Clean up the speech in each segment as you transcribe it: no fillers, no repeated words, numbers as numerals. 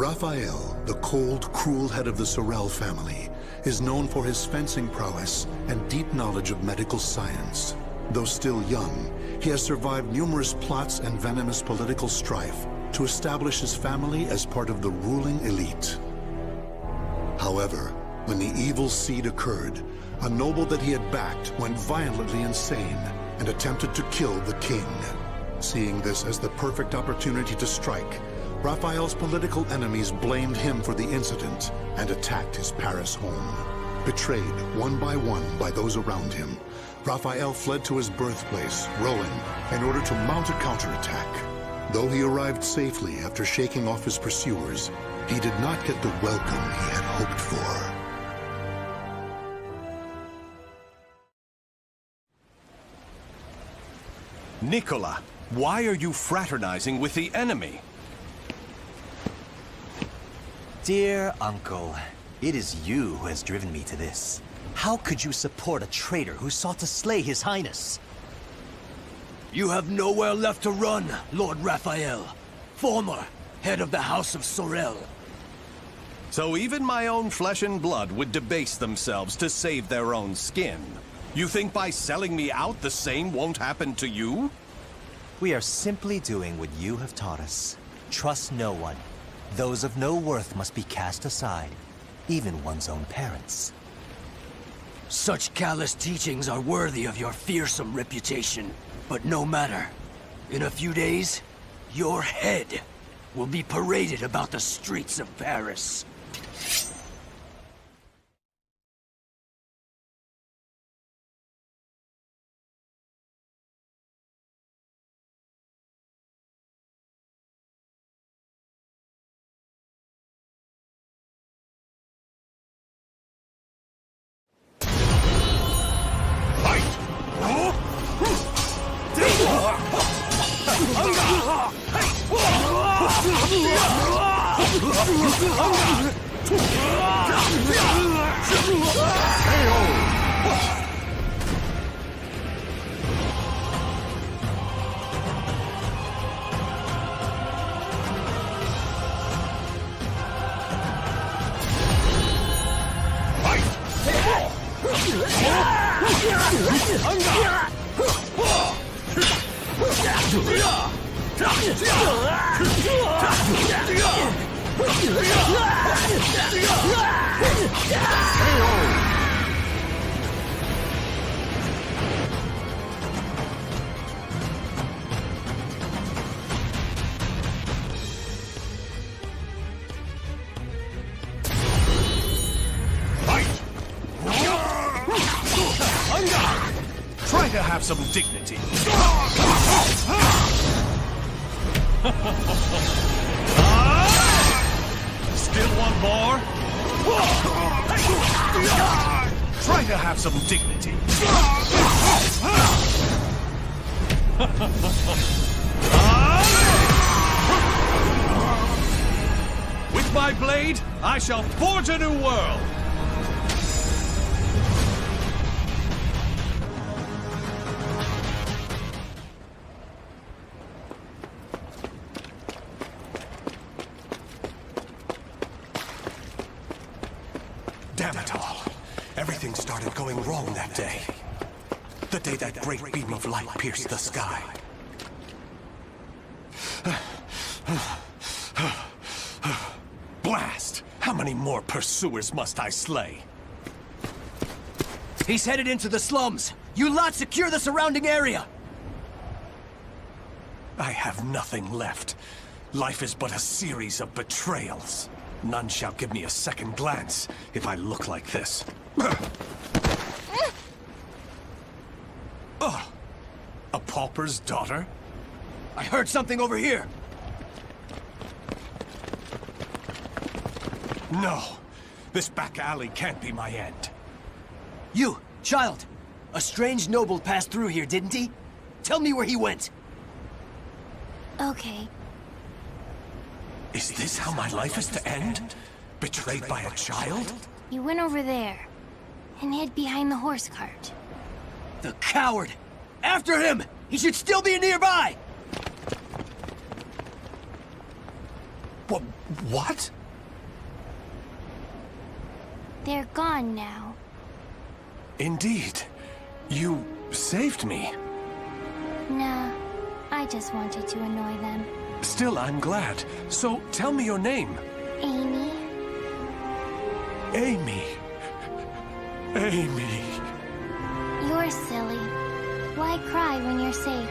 Raphael, the cold, cruel head of the Sorel family, is known for his fencing prowess and deep knowledge of medical science. Though still young, he has survived numerous plots and venomous political strife to establish his family as part of the ruling elite. However, when the evil seed occurred, a noble that he had backed went violently insane and attempted to kill the king. Seeing this as the perfect opportunity to strike, Raphael's political enemies blamed him for the incident and attacked his Paris home. Betrayed one by those around him, Raphael fled to his birthplace, Rouen, in order to mount a counterattack. Though he arrived safely after shaking off his pursuers, he did not get the welcome he had hoped for. Nicola, why are you fraternizing with the enemy? Dear uncle, it is you who has driven me to this. How could you support a traitor who sought to slay His Highness? You have nowhere left to run, Lord Raphael, former head of the House of Sorel. So even my own flesh and blood would debase themselves to save their own skin. You think by selling me out the same won't happen to you? We are simply doing what you have taught us. Trust no one. Those of no worth must be cast aside, even one's own parents. Such callous teachings are worthy of your fearsome reputation. But no matter. In a few days, your head will be paraded about the streets of Paris. Try to have some dignity. Still one more? Try to have some dignity. With my blade, I shall forge a new world. Damn it all. Everything started going wrong that day. The day that great beam of light pierced the sky. Blast! How many more pursuers must I slay? He's headed into the slums. You lot secure the surrounding area. I have nothing left. Life is but a series of betrayals. None shall give me a second glance if I look like this. A pauper's daughter? I heard something over here. No. This back alley can't be my end. You, child. A strange noble passed through here, didn't he? Tell me where he went. Okay. Is this how my life is to end? Betrayed by a child? He went over there and hid behind the horse cart. The coward! After him! He should still be nearby! What? They're gone now. Indeed. You saved me. Nah, I just wanted to annoy them. Still, I'm glad. So, tell me your name. Amy? Amy. Amy. You're silly. Why cry when you're safe?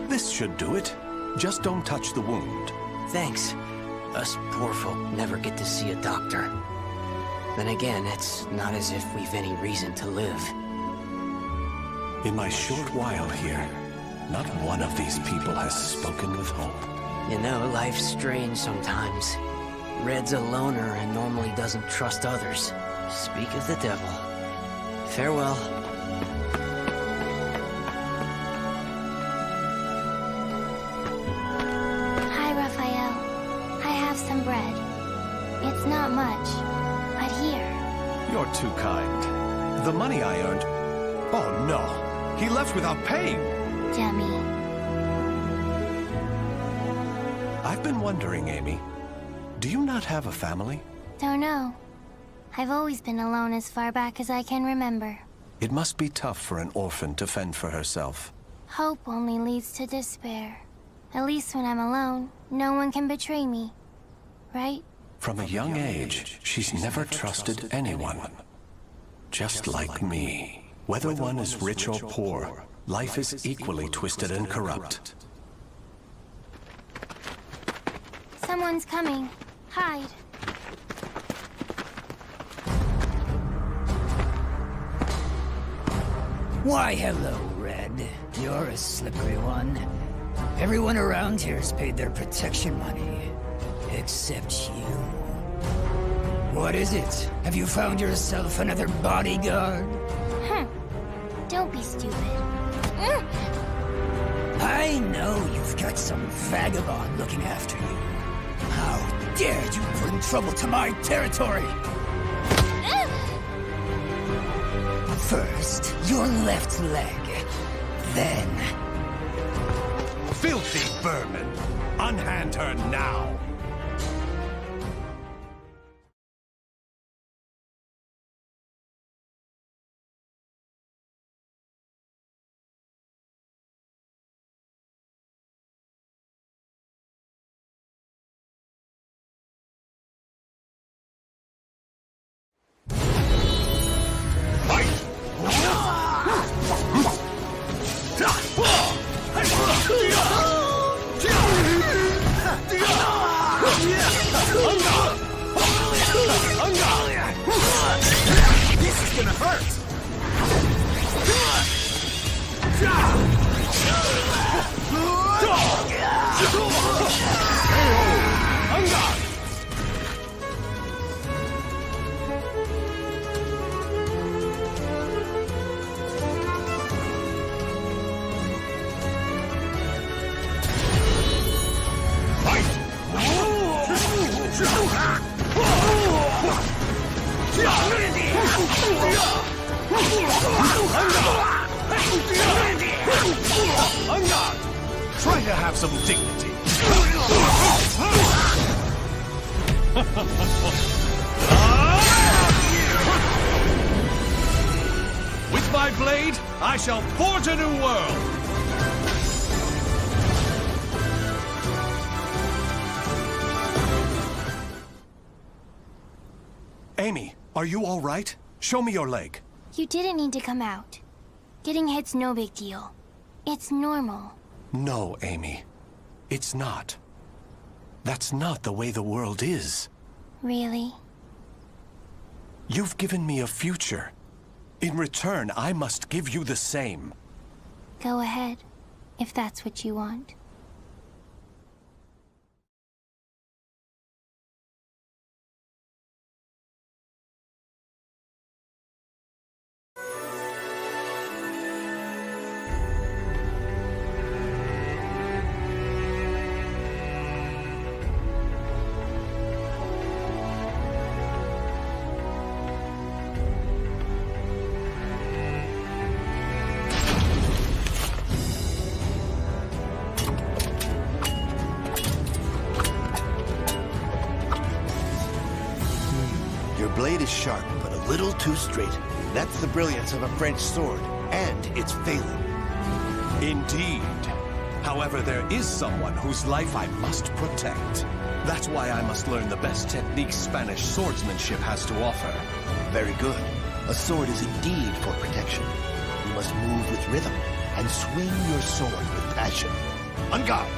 This should do it. Just don't touch the wound. Thanks. Us poor folk never get to see a doctor. Then again, it's not as if we've any reason to live. In my short while here, not one of these people has spoken with hope. You know, life's strange sometimes. Red's a loner and normally doesn't trust others. Speak of the devil. Farewell. Hi, Raphael. I have some bread. It's not much, but here. You're too kind. The money I earned... Oh, no. He left without paying. Dummy. I've been wondering, Amy. Do you not have a family? Don't know. I've always been alone as far back as I can remember. It must be tough for an orphan to fend for herself. Hope only leads to despair. At least when I'm alone, no one can betray me. Right? From a young age, she's never trusted anyone. Just like me. Whether one is rich or poor, life is equally twisted and corrupt. Someone's coming. Hide. Why, hello, Red. You're a slippery one. Everyone around here's paid their protection money. Except you. What is it? Have you found yourself another bodyguard? Don't be stupid. I know you've got some vagabond looking after you. How dare you bring trouble to my territory? First, your left leg. Then... Filthy vermin! Unhand her now! This is gonna hurt! Try to have some dignity. With my blade, I shall forge a new world. Amy, are you all right? Show me your leg. You didn't need to come out. Getting hit's no big deal. It's normal. No, Amy. It's not. That's not the way the world is. Really? You've given me a future. In return, I must give you the same. Go ahead, if that's what you want. blade is sharp, but a little too straight. That's the brilliance of a French sword, and it's failing. Indeed. However, there is someone whose life I must protect. That's why I must learn the best techniques Spanish swordsmanship has to offer. Very good. A sword is indeed for protection. You must move with rhythm and swing your sword with passion. On guard!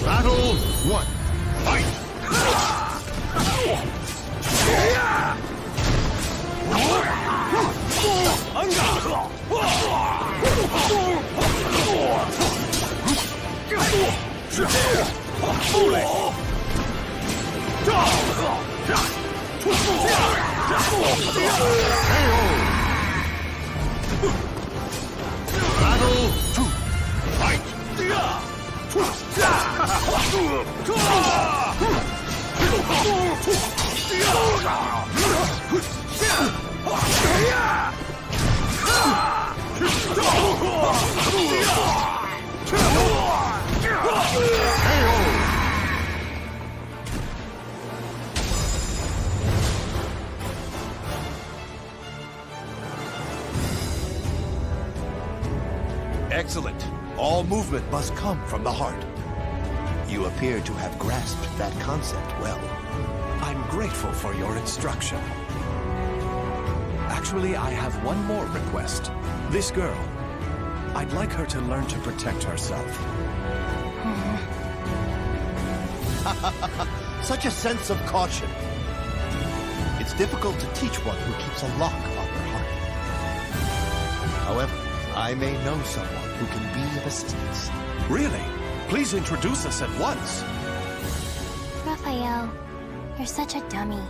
Battle 1. Fight! Battle 2. Fight! Excellent. All movement must come from the heart. You appear to have grasped that concept well. I'm grateful for your instruction. Actually, I have one more request. This girl, I'd like her to learn to protect herself. Such a sense of caution. It's difficult to teach one who keeps a lock on her heart. However, I may know someone who can be of assistance. Really? Please introduce us at once. Raphael, you're such a dummy.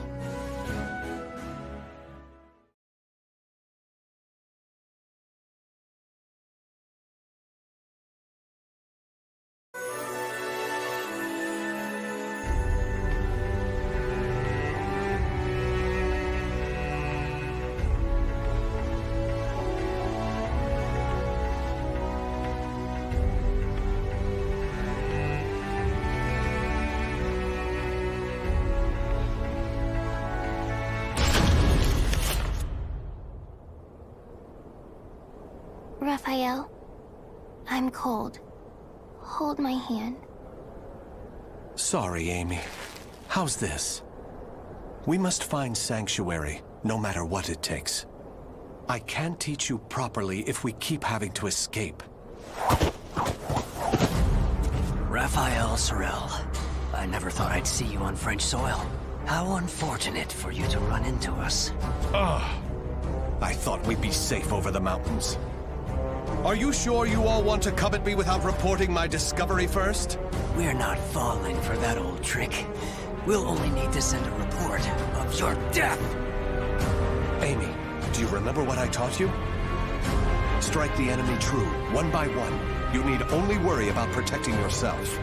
Raphael, I'm cold. Hold my hand. Sorry, Amy. How's this? We must find sanctuary, no matter what it takes. I can't teach you properly if we keep having to escape. Raphael Sorel, I never thought I'd see you on French soil. How unfortunate for you to run into us. I thought we'd be safe over the mountains. Are you sure you all want to come at me without reporting my discovery first? We're not falling for that old trick. We'll only need to send a report of your death. Amy, do you remember what I taught you? Strike the enemy true, one by one. You need only worry about protecting yourself.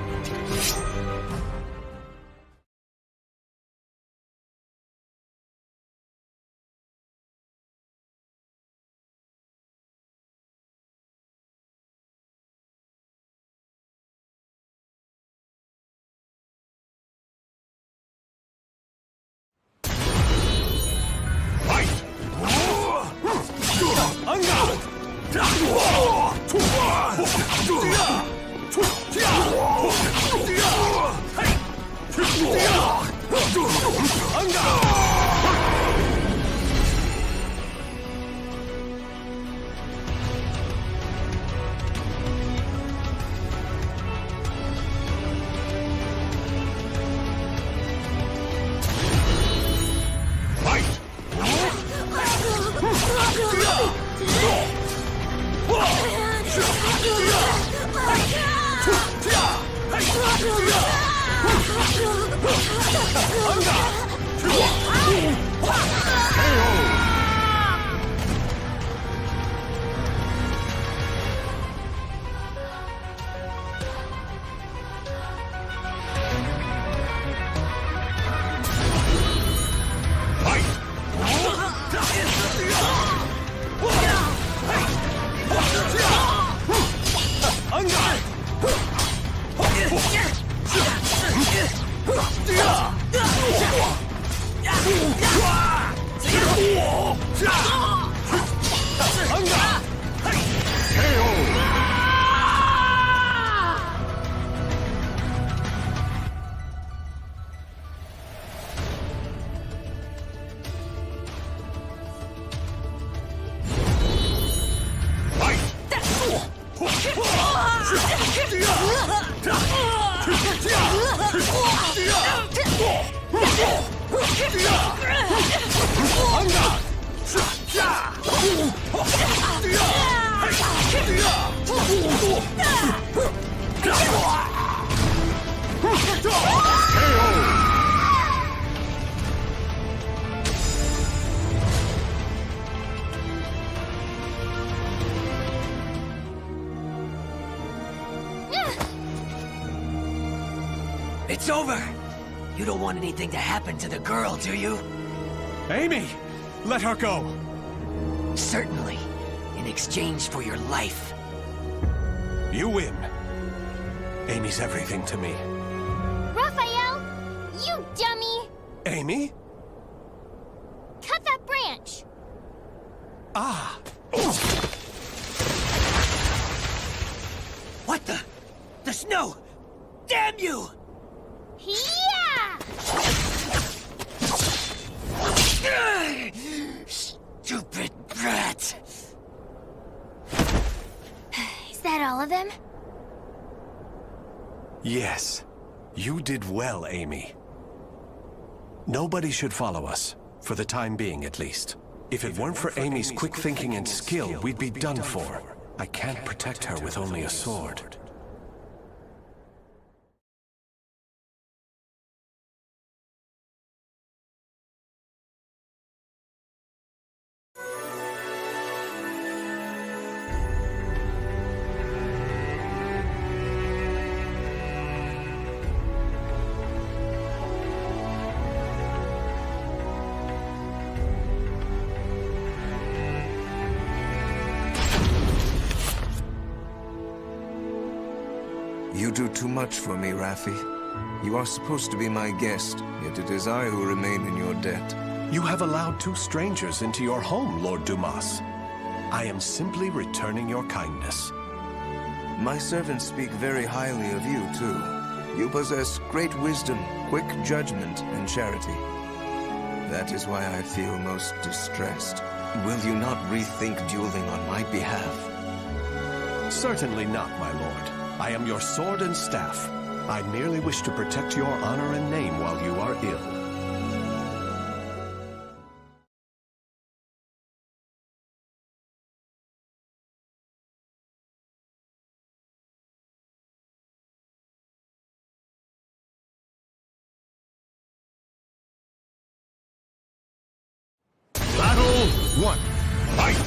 Fight! It's over! You don't want anything to happen to the girl, do you? Amy! Let her go! Certainly. In exchange for your life. You win. Amy's everything to me. Raphael! You dummy! Amy? Cut that branch! Ah! What the? The snow! Damn you! Yeah! Stupid brat! Is that all of them? Yes. You did well, Amy. Nobody should follow us, for the time being at least. If it weren't for Amy's quick thinking and skill, we'd be done for. I can't protect her with only a sword. You do too much for me, Raffi. You are supposed to be my guest, yet it is I who remain in your debt. You have allowed two strangers into your home, Lord Dumas. I am simply returning your kindness. My servants speak very highly of you, too. You possess great wisdom, quick judgment, and charity. That is why I feel most distressed. Will you not rethink dueling on my behalf? Certainly not, my lord. I am your sword and staff. I merely wish to protect your honor and name while you are ill. Battle 1. Fight!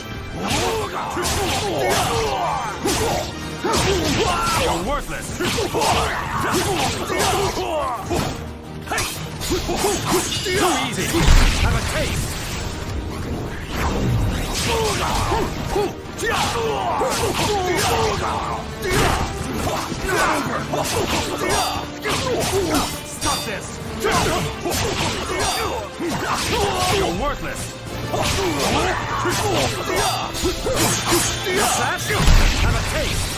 You're worthless! Too easy! Have a taste! Stop this! You're worthless! What's that? Have a taste!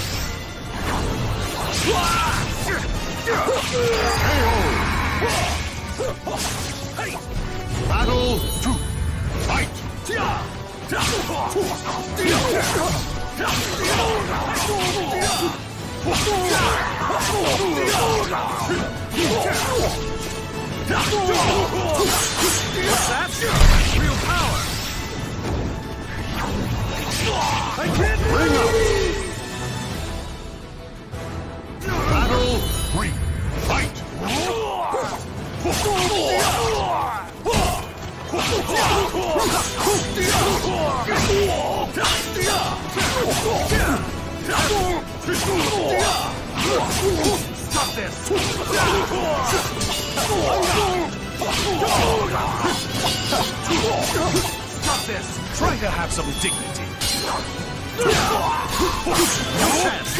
Battle 2. Fight! What's that? Real power! I can't bring up! Battle 3. Fight! Stop this! Stop this! Try to have some dignity. No chance!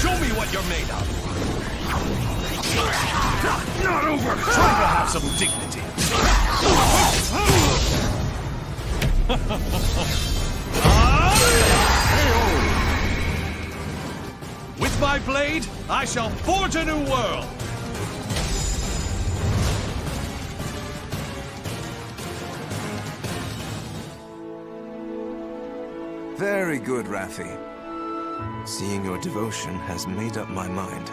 Show me what you're made of! Not over! Try to have some dignity. With my blade, I shall forge a new world! Very good, Raffi. Seeing your devotion has made up my mind.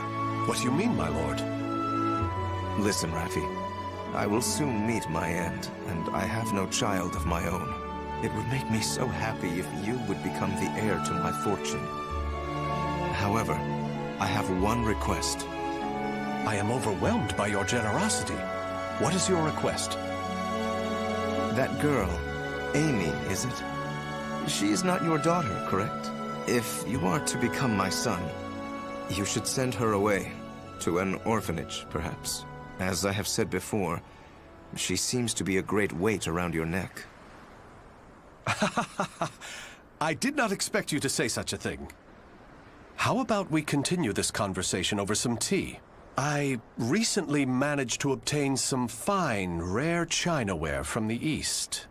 What do you mean, my lord? Listen, Raffi. I will soon meet my end, and I have no child of my own. It would make me so happy if you would become the heir to my fortune. However, I have one request. I am overwhelmed by your generosity. What is your request? That girl, Amy, is it? She is not your daughter, correct? If you are to become my son, you should send her away, to an orphanage, perhaps. As I have said before, she seems to be a great weight around your neck. I did not expect you to say such a thing. How about we continue this conversation over some tea? I recently managed to obtain some fine, rare chinaware from the East.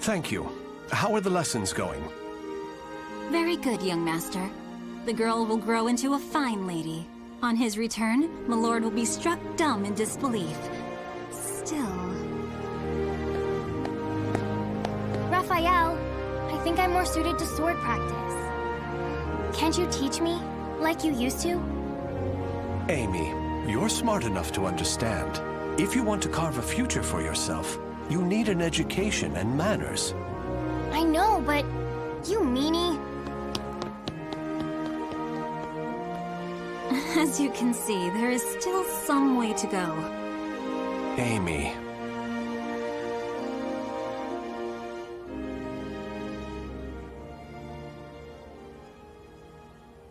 Thank you. How are the lessons going? Very good, young master. The girl will grow into a fine lady. On his return, my lord will be struck dumb in disbelief. Still... Raphael, I think I'm more suited to sword practice. Can't you teach me, like you used to? Amy, you're smart enough to understand. If you want to carve a future for yourself, you need an education and manners. I know, but you meanie. As you can see, there is still some way to go. Amy.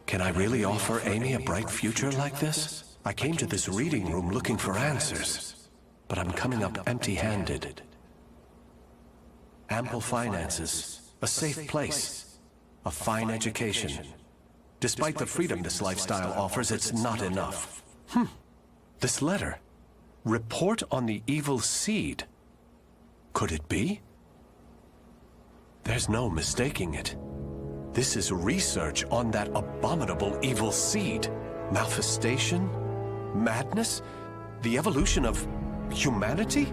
Can I really offer Amy a bright future like this? I came to this reading room looking for answers, but I'm coming up empty-handed. Ample finances, a safe place, a fine education. Despite the freedom this lifestyle offers, it's not enough. This letter. Report on the evil seed. Could it be? There's no mistaking it. This is research on that abominable evil seed. Malfestation? Madness? The evolution of humanity?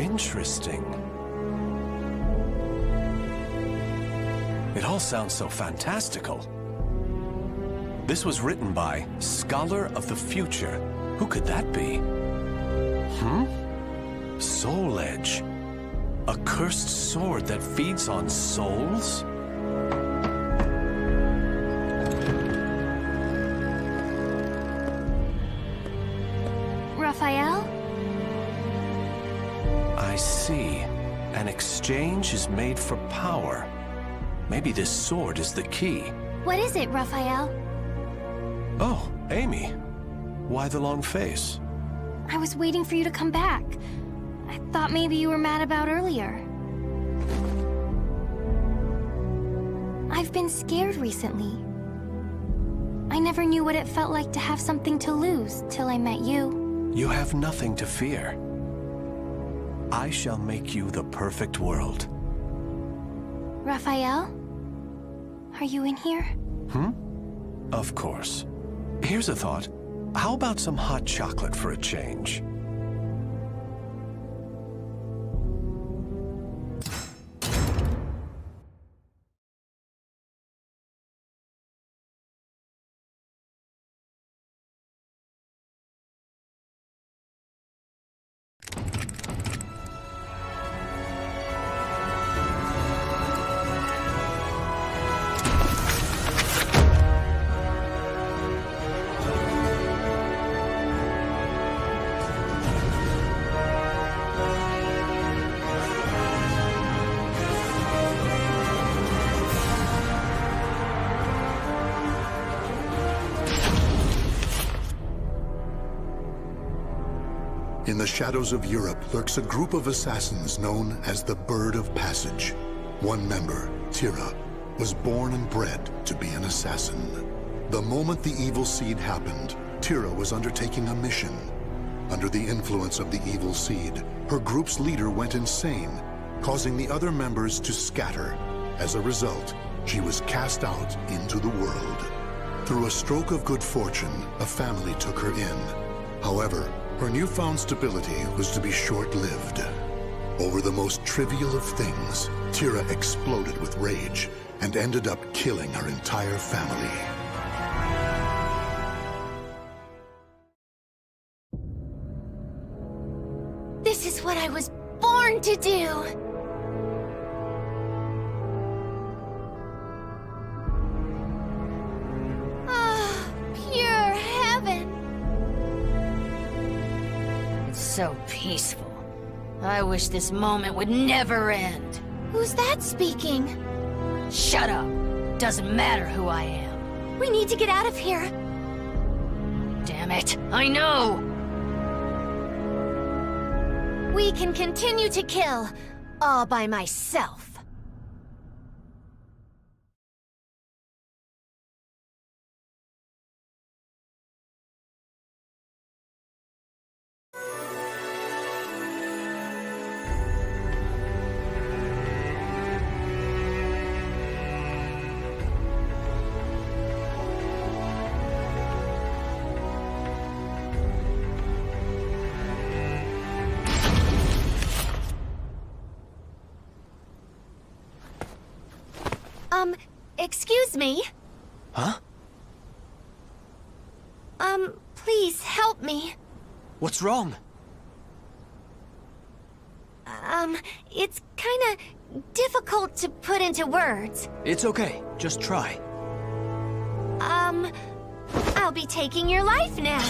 Interesting. It all sounds so fantastical. This was written by Scholar of the Future. Who could that be? Soul Edge. A cursed sword that feeds on souls? Raphael? I see. An exchange is made for power. Maybe this sword is the key. What is it, Raphael? Oh, Amy. Why the long face? I was waiting for you to come back. I thought maybe you were mad about earlier. I've been scared recently. I never knew what it felt like to have something to lose till I met you. You have nothing to fear. I shall make you the perfect world. Raphael? Are you in here? Of course. Here's a thought. How about some hot chocolate for a change? In the shadows of Europe lurks a group of assassins known as the Bird of Passage. One member, Tira, was born and bred to be an assassin. The moment the evil seed happened, Tira was undertaking a mission. Under the influence of the evil seed, her group's leader went insane, causing the other members to scatter. As a result, she was cast out into the world. Through a stroke of good fortune, a family took her in. However, her newfound stability was to be short-lived. Over the most trivial of things, Tira exploded with rage and ended up killing her entire family. This is what I was born to do! Ah, pure heaven! It's so peaceful. I wish this moment would never end. Who's that speaking? Shut up. Doesn't matter who I am. We need to get out of here. Damn it. I know! We can continue to kill, all by myself. Excuse me? Huh? Please help me. What's wrong? It's kinda difficult to put into words. It's okay. Just try. I'll be taking your life now.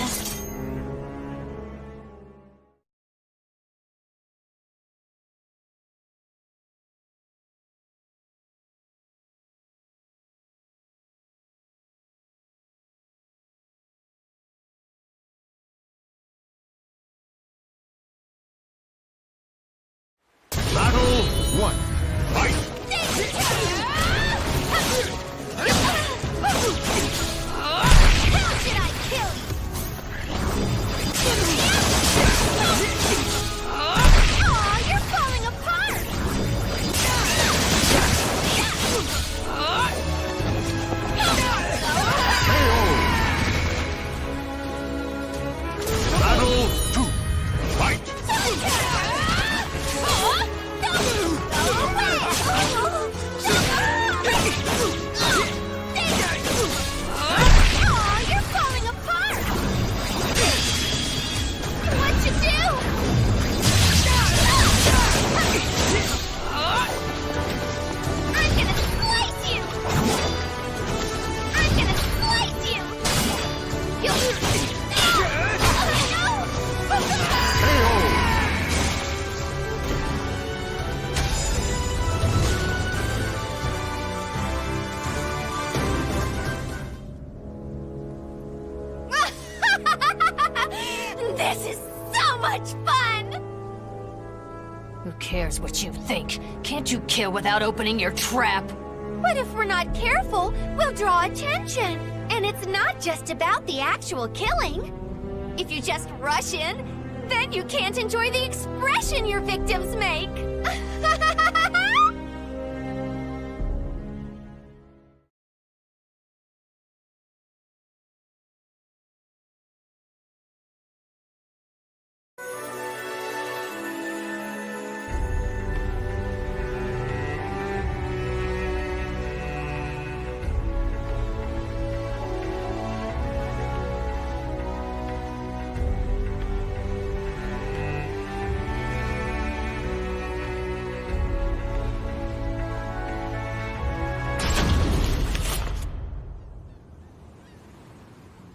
Battle 1. Fight! How did I kill you? Aw, you're falling apart! Battle 2. Fight! Aw, you're falling apart! What'd you do? I'm gonna slice you! I'm gonna slice you! This is so much fun! Who cares what you think? Can't you kill without opening your trap? But if we're not careful, we'll draw attention. And it's not just about the actual killing. If you just rush in, then you can't enjoy the expression your victims make.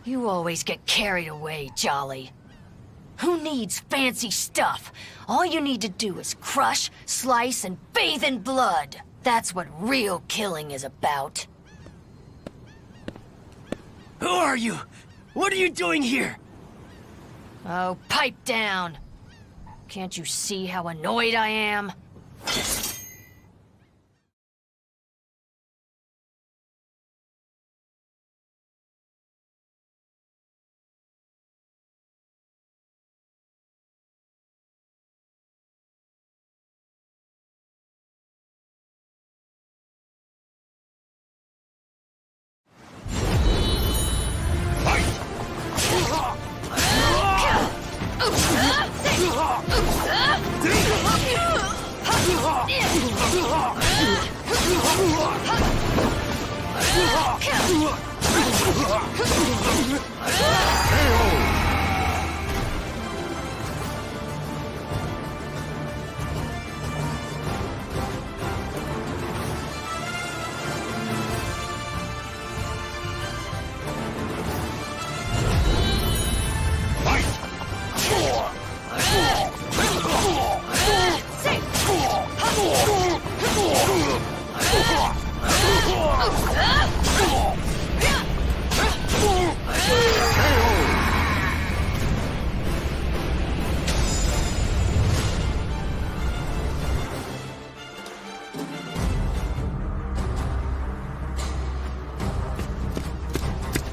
You always get carried away, Jolly. Who needs fancy stuff? All you need to do is crush, slice, and bathe in blood. That's what real killing is about. Who are you? What are you doing here? Oh, pipe down. Can't you see how annoyed I am?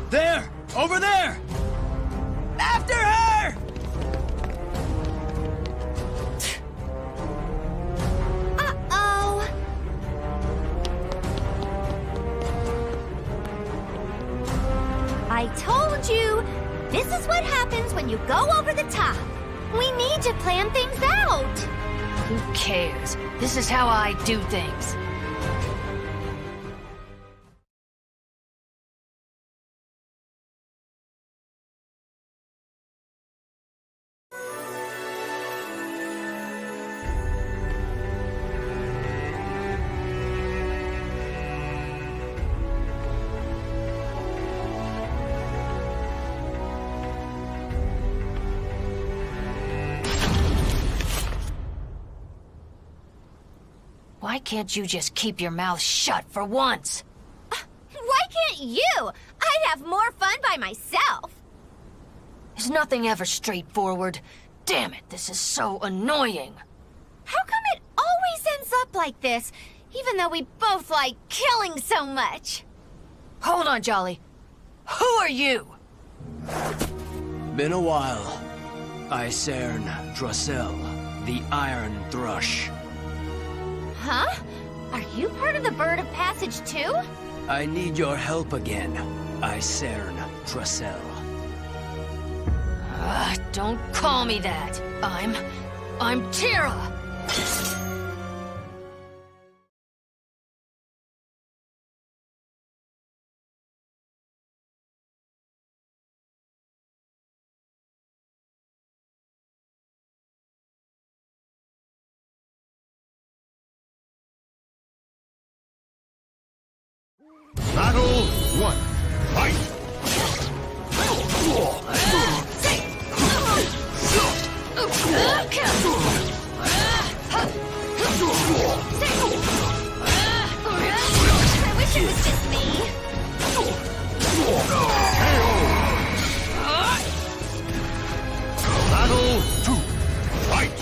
There! Over there! After her! Uh-oh. I told you! This is what happens when you go over the top. We need to plan things out. Who cares? This is how I do things. Why can't you just keep your mouth shut for once? Why can't you? I'd have more fun by myself. Is nothing ever straightforward? Damn it, this is so annoying. How come it always ends up like this, even though we both like killing so much? Hold on, Jolly. Who are you? Been a while. Icern Drussel, the Iron Thrush. Huh? Are you part of the Bird of Passage too? I need your help again, Icern Drussel. Don't call me that. I'm Tira. Battle 1. Fight! I wish it was just me. Battle 2. Fight!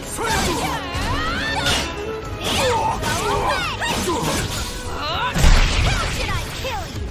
How should I kill you?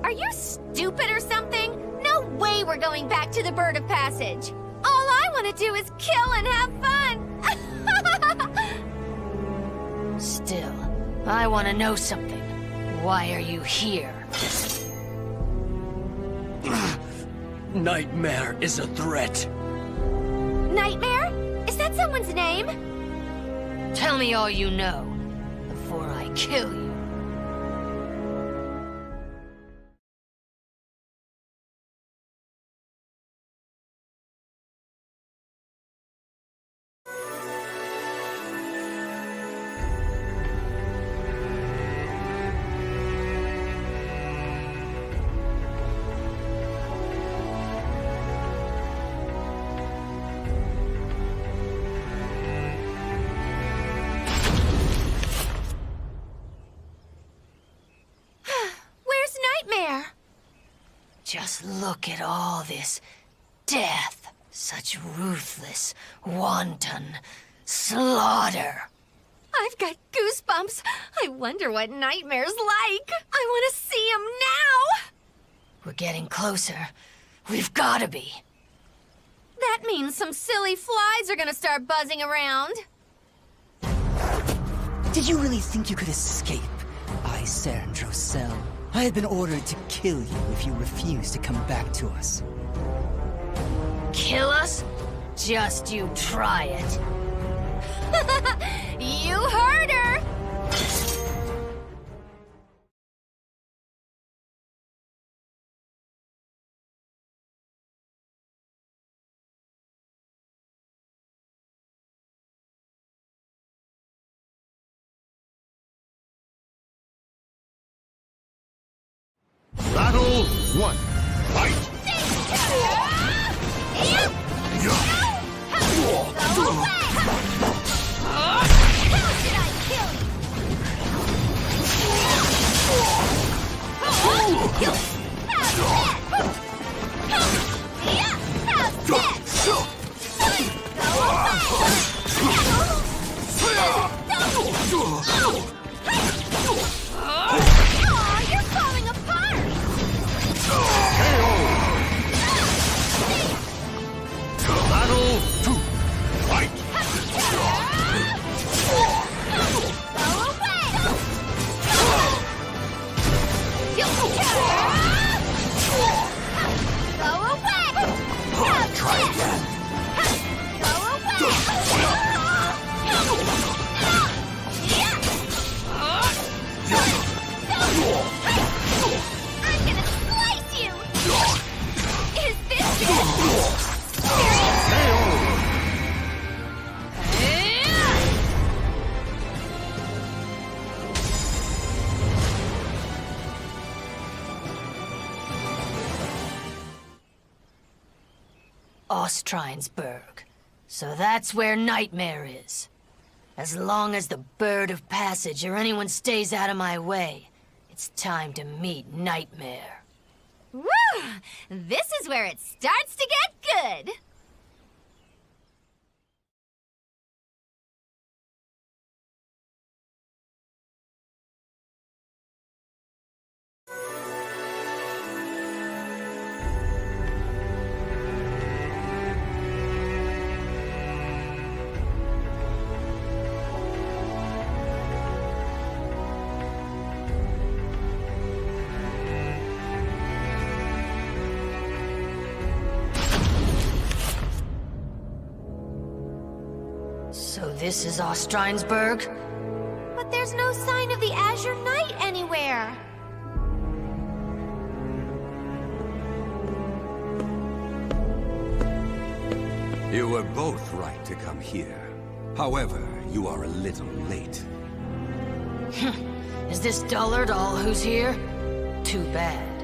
Are you stupid or something? No way we're going back to the Bird of Passage. All I want to do is kill and have fun. Still, I want to know something. Why are you here? Nightmare is a threat. Nightmare? Is that someone's name? Tell me all you know before I kill you. Just look at all this death. Such ruthless, wanton slaughter. I've got goosebumps. I wonder what Nightmare's like. I want to see him now. We're getting closer. We've got to be. That means some silly flies are gonna start buzzing around. Did you really think you could escape? I, Sandro Cell. I had been ordered to kill you if you refused to come back to us. Kill us? Just you try it. You heard her! Battle 1. Fight! You're falling apart! Battle 2. Fight! Try again. I'm gonna slice you! Is this it? Ostrinesburg. So that's where Nightmare is. As long as the Bird of Passage or anyone stays out of my way, it's time to meet Nightmare. Woo! This is where it starts to get good! So this is Ostrinesburg? But there's no sign of the Azure Knight anywhere. You were both right to come here. However, you are a little late. Is this dullard all who's here? Too bad.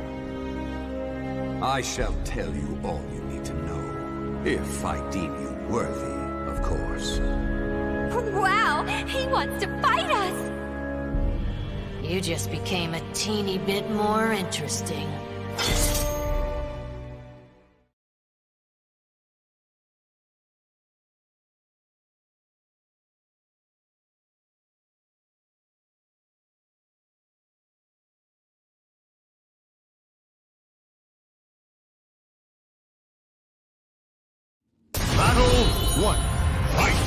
I shall tell you all you need to know. If I deem you worthy, of course. Wow! He wants to fight us! You just became a teeny bit more interesting. Battle 1. Fight!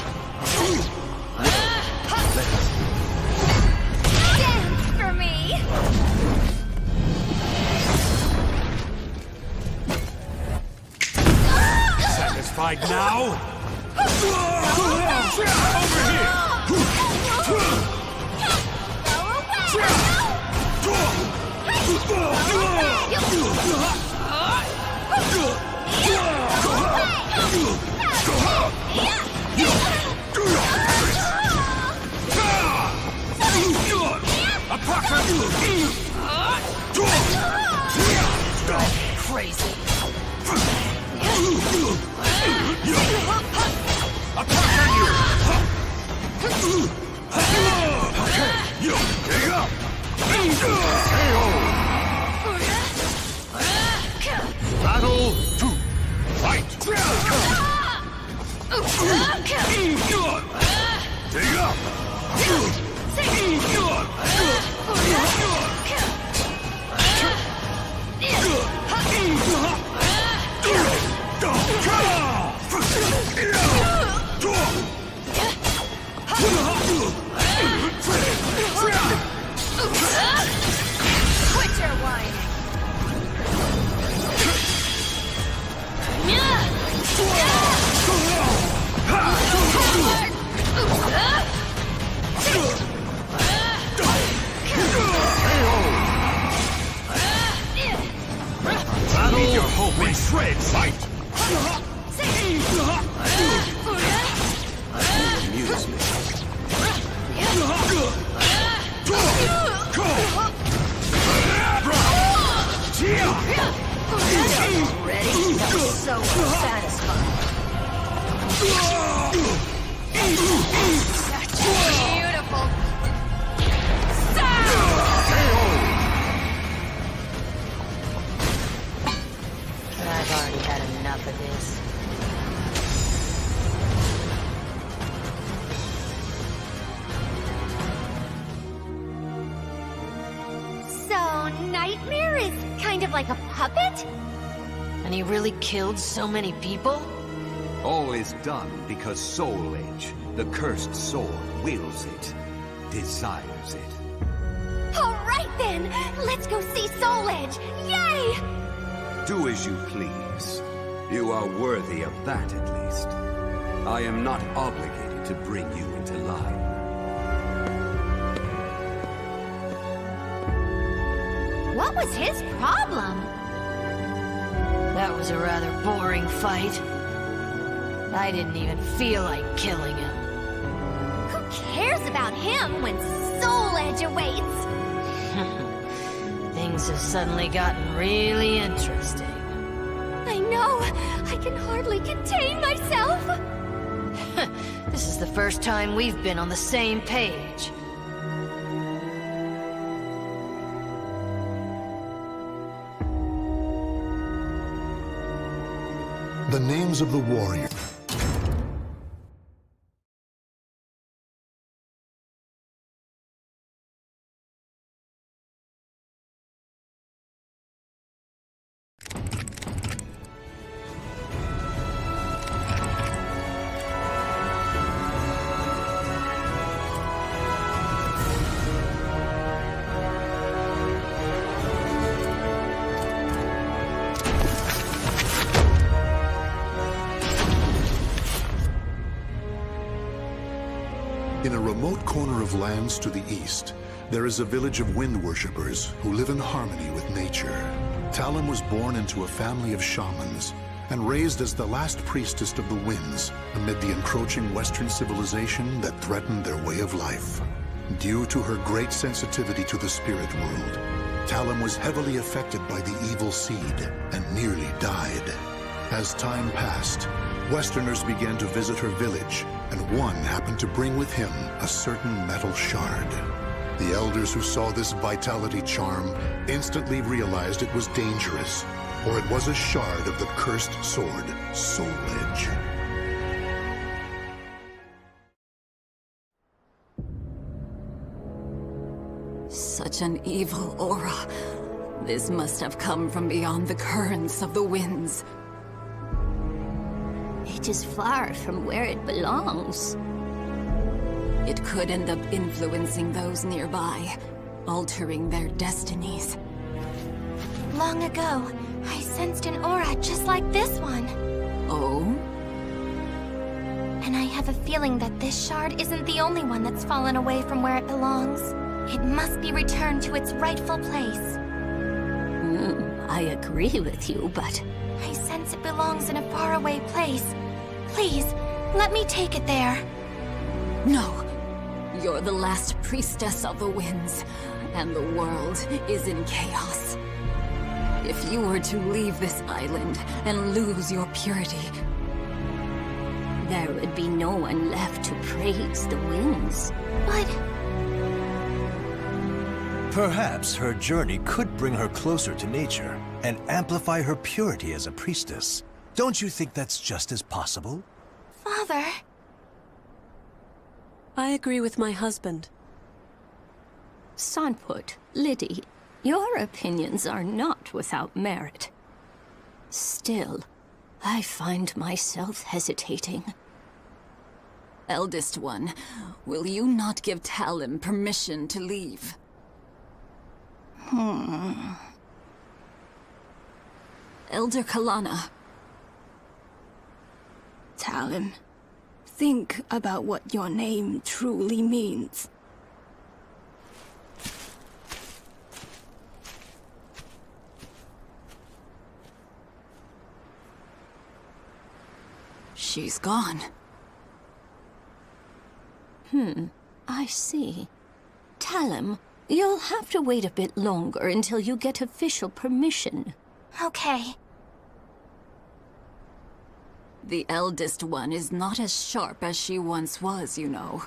Dance for me! Satisfied now? Crazy. Battle 2. Fight! Dig up! in shreds! Fight! Amuse me. Ready? That was so satisfying. Such beautiful sound! I've already had enough of this. So, Nightmare is kind of like a puppet? And he really killed so many people? All is done because Soul Edge, the cursed sword, wills it, desires it. Alright then! Let's go see Soul Edge! Yay! Do as you please. You are worthy of that, at least. I am not obligated to bring you into line. What was his problem? That was a rather boring fight. I didn't even feel like killing him. Who cares about him when Soul Edge awaits? Things have suddenly gotten really interesting. I know! I can hardly contain myself! This is the first time we've been on the same page. The names of the warriors. In a remote corner of lands to the east, there is a village of wind worshippers who live in harmony with nature. Talim was born into a family of shamans and raised as the last priestess of the winds amid the encroaching Western civilization that threatened their way of life. Due to her great sensitivity to the spirit world, Talim was heavily affected by the evil seed and nearly died. As time passed, Westerners began to visit her village, and one happened to bring with him a certain metal shard. The elders who saw this vitality charm instantly realized it was dangerous, or it was a shard of the cursed sword, Soul Edge. Such an evil aura. This must have come from beyond the currents of the winds. It is far from where it belongs. It could end up influencing those nearby, altering their destinies. Long ago, I sensed an aura just like this one. Oh? And I have a feeling that this shard isn't the only one that's fallen away from where it belongs. It must be returned to its rightful place. I agree with you, but... I sense it belongs in a faraway place. Please, let me take it there. No. You're the last priestess of the winds, and the world is in chaos. If you were to leave this island and lose your purity... there would be no one left to praise the winds. But... Perhaps her journey could bring her closer to nature and amplify her purity as a priestess. Don't you think that's just as possible? Father... I agree with my husband. Sonput, Liddy, your opinions are not without merit. Still, I find myself hesitating. Eldest one, will you not give Talim permission to leave? Elder Kalana. Talim, think about what your name truly means. She's gone. I see. Talum, you'll have to wait a bit longer until you get official permission. Okay. The eldest one is not as sharp as she once was, you know.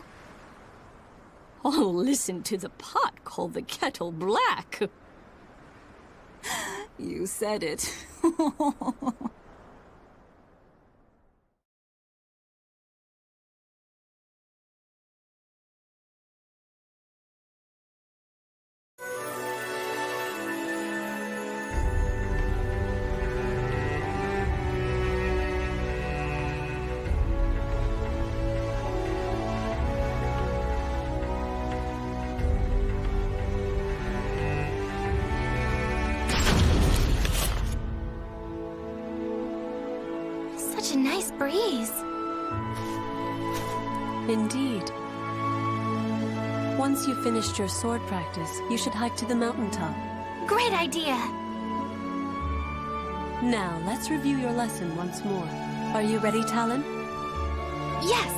Oh, listen to the pot call the kettle black. You said it. Such a nice breeze. Indeed. Once you've finished your sword practice, you should hike to the mountaintop. Great idea. Now, let's review your lesson once more. Are you ready, Talon? Yes.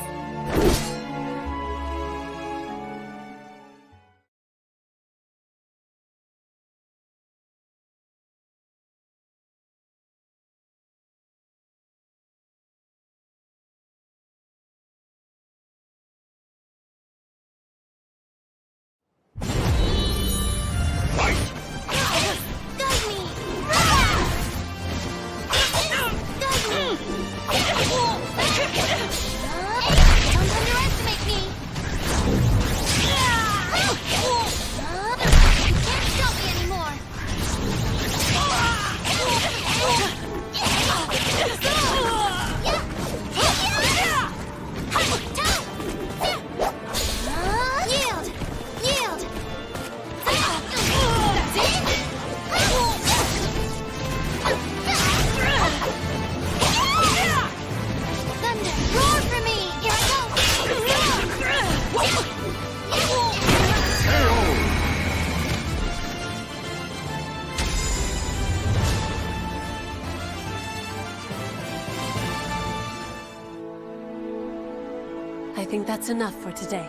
I think that's enough for today.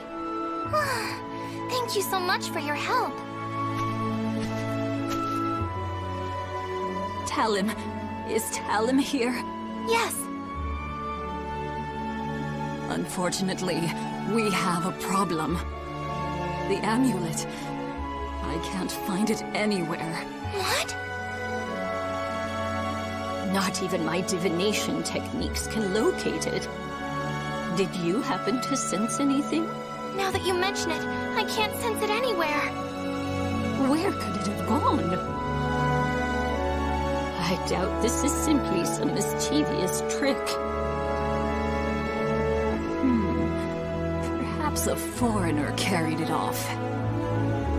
Thank you so much for your help. Talum. Is Talum here? Yes. Unfortunately, we have a problem. The amulet. I can't find it anywhere. What? Not even my divination techniques can locate it. Did you happen to sense anything? Now that you mention it, I can't sense it anywhere. Where could it have gone? I doubt this is simply some mischievous trick. Perhaps a foreigner carried it off.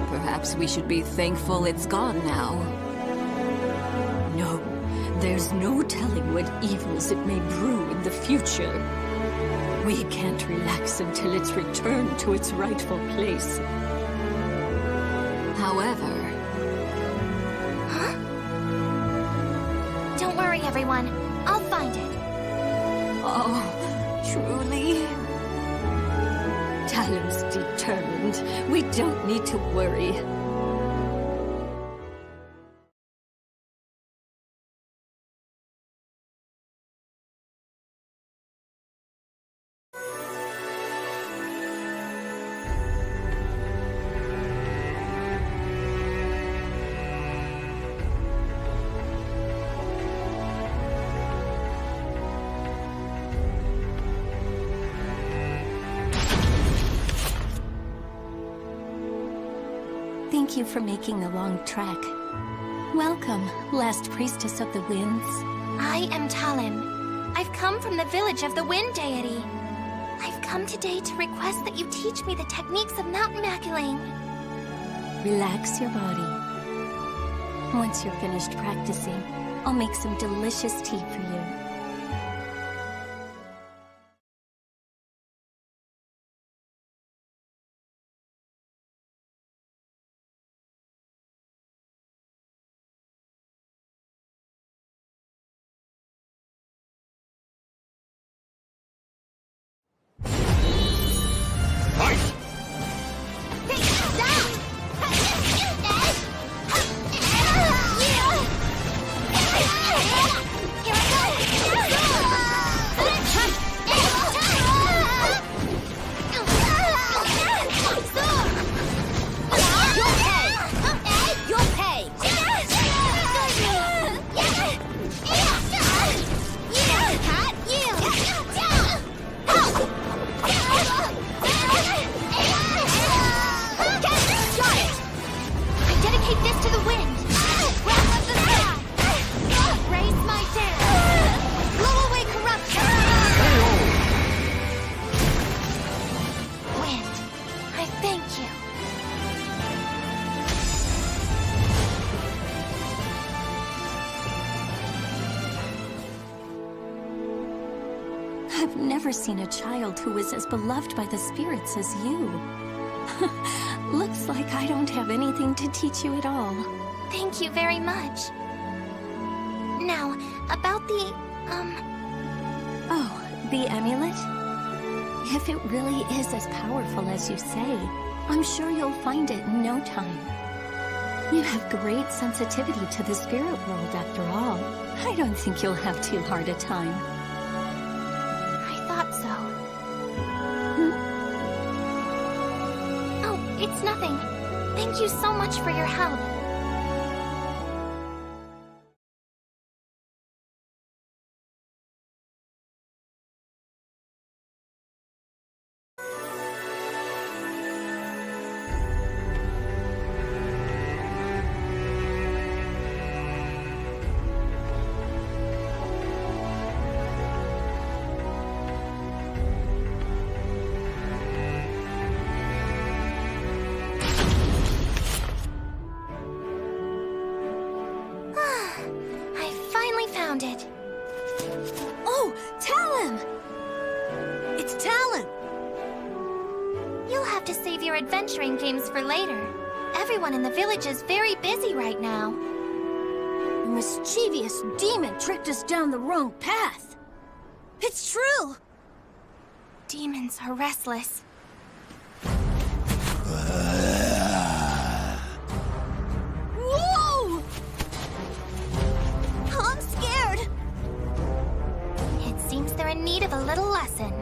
Perhaps we should be thankful it's gone now. No, there's no telling what evils it may brew in the future. We can't relax until it's returned to its rightful place. However... Huh? Don't worry, everyone. I'll find it. Oh, truly? Talon's determined. We don't need to worry. Thank you for making the long trek. Welcome, last priestess of the winds. I am Talon. I've come from the village of the wind deity. I've come today to request that you teach me the techniques of mountain maculing. Relax your body. Once you're finished practicing, I'll make some delicious tea for you. I've never seen a child who was as beloved by the spirits as you. Looks like I don't have anything to teach you at all. Thank you very much. Now, about the, Oh, the amulet? If it really is as powerful as you say, I'm sure you'll find it in no time. You have great sensitivity to the spirit world, after all. I don't think you'll have too hard a time. I thought so. Oh, it's nothing. Thank you so much for your help. Found it. Oh, Talon! It's Talon! You'll have to save your adventuring games for later. Everyone in the village is very busy right now. A mischievous demon tricked us down the wrong path. It's true! Demons are restless. Whoa! I'm scared! It seems they're in need of a little lesson.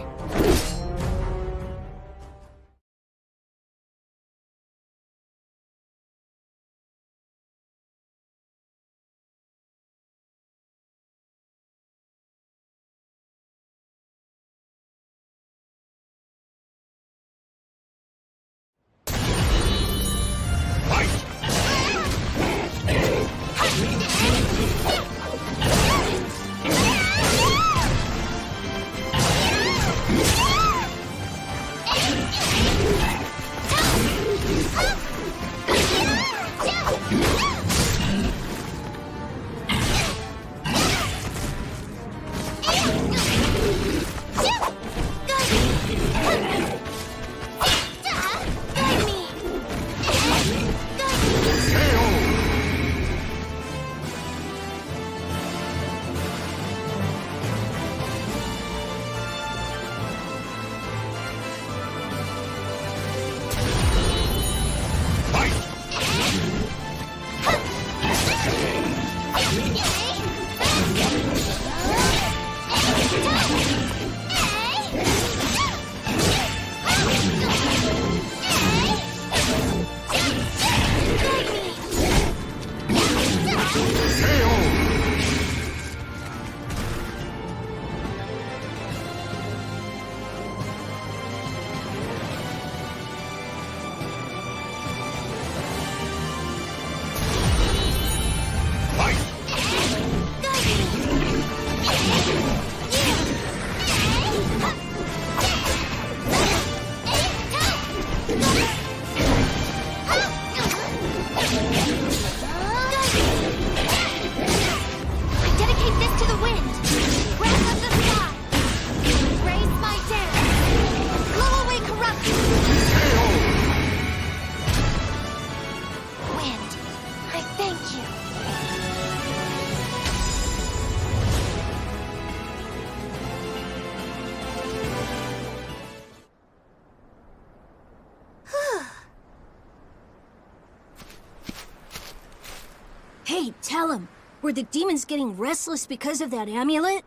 Hey, tell him. Were the demons getting restless because of that amulet?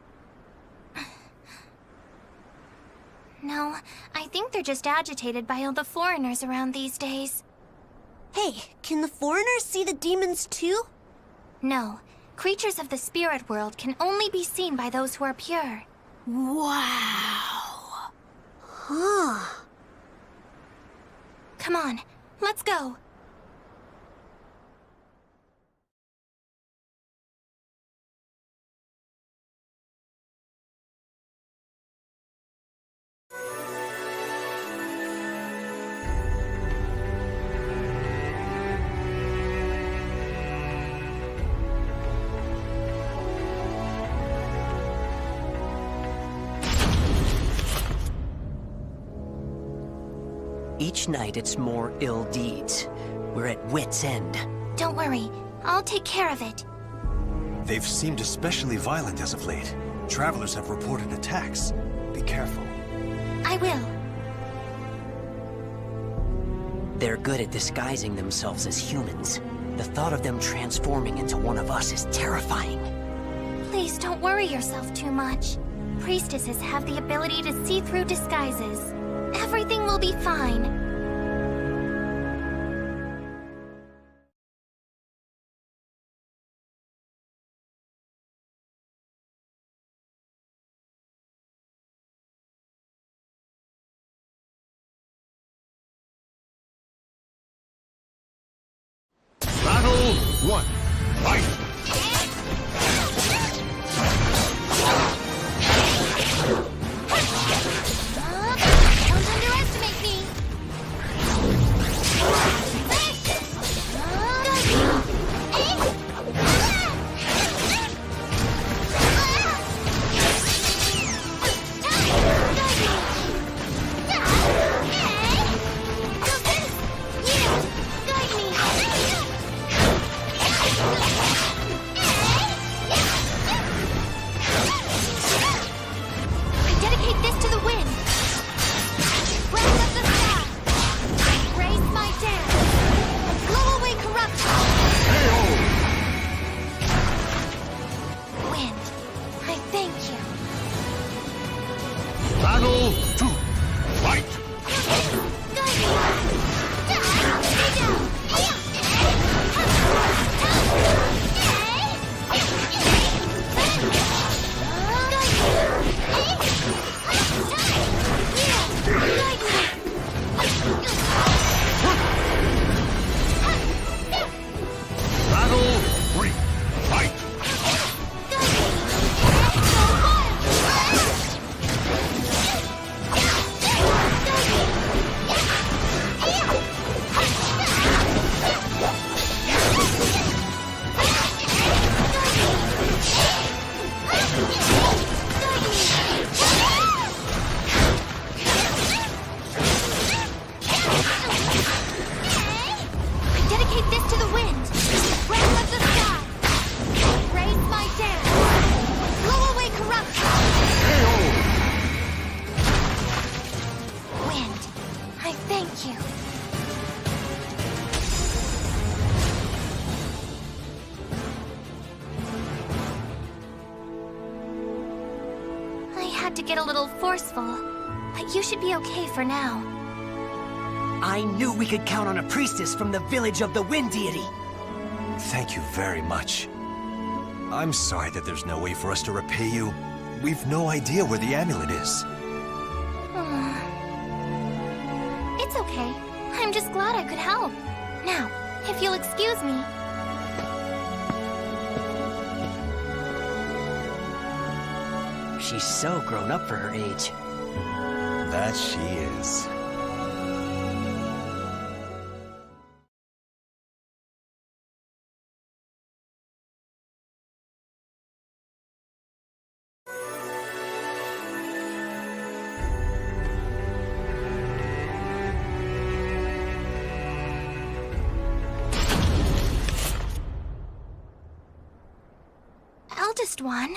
No, I think they're just agitated by all the foreigners around these days. Hey, can the foreigners see the demons too? No. Creatures of the spirit world can only be seen by those who are pure. Wow. Huh. Come on, let's go. Each night it's more ill deeds. We're at wit's end. Don't worry, I'll take care of it. They've seemed especially violent as of late. Travelers have reported attacks. Be careful. I will. They're good at disguising themselves as humans. The thought of them transforming into one of us is terrifying. Please don't worry yourself too much. Priestesses have the ability to see through disguises. Everything will be fine. Battle 1. Fight! Don't underestimate me! I dedicate this to the wind. Breath of the sky. Raise my dance. Blow away corruption. Wind, I thank you. Battle 2. Fight! Battle 3. Fight! I dedicate this to the wind. Breath of the sky. Raise my dance. Blow away corruption. Wind, I thank you. I had to get a little forceful, but you should be okay for now. I knew we could count on a priestess from the village of the Wind Deity. Thank you very much. I'm sorry that there's no way for us to repay you. We've no idea where the amulet is. It's okay. I'm just glad I could help. Now, if you'll excuse me. She's so grown up for her age. That she is. Eldest one?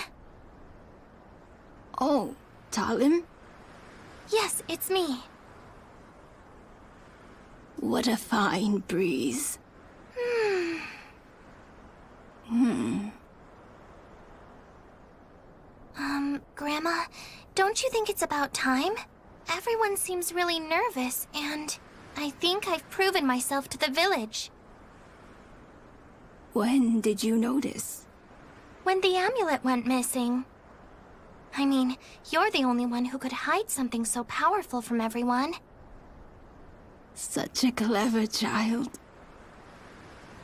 Oh, Talim? Yes, it's me. What a fine breeze. Grandma, don't you think it's about time? Everyone seems really nervous, and I think I've proven myself to the village. When did you notice? When the amulet went missing. I mean, you're the only one who could hide something so powerful from everyone. Such a clever child.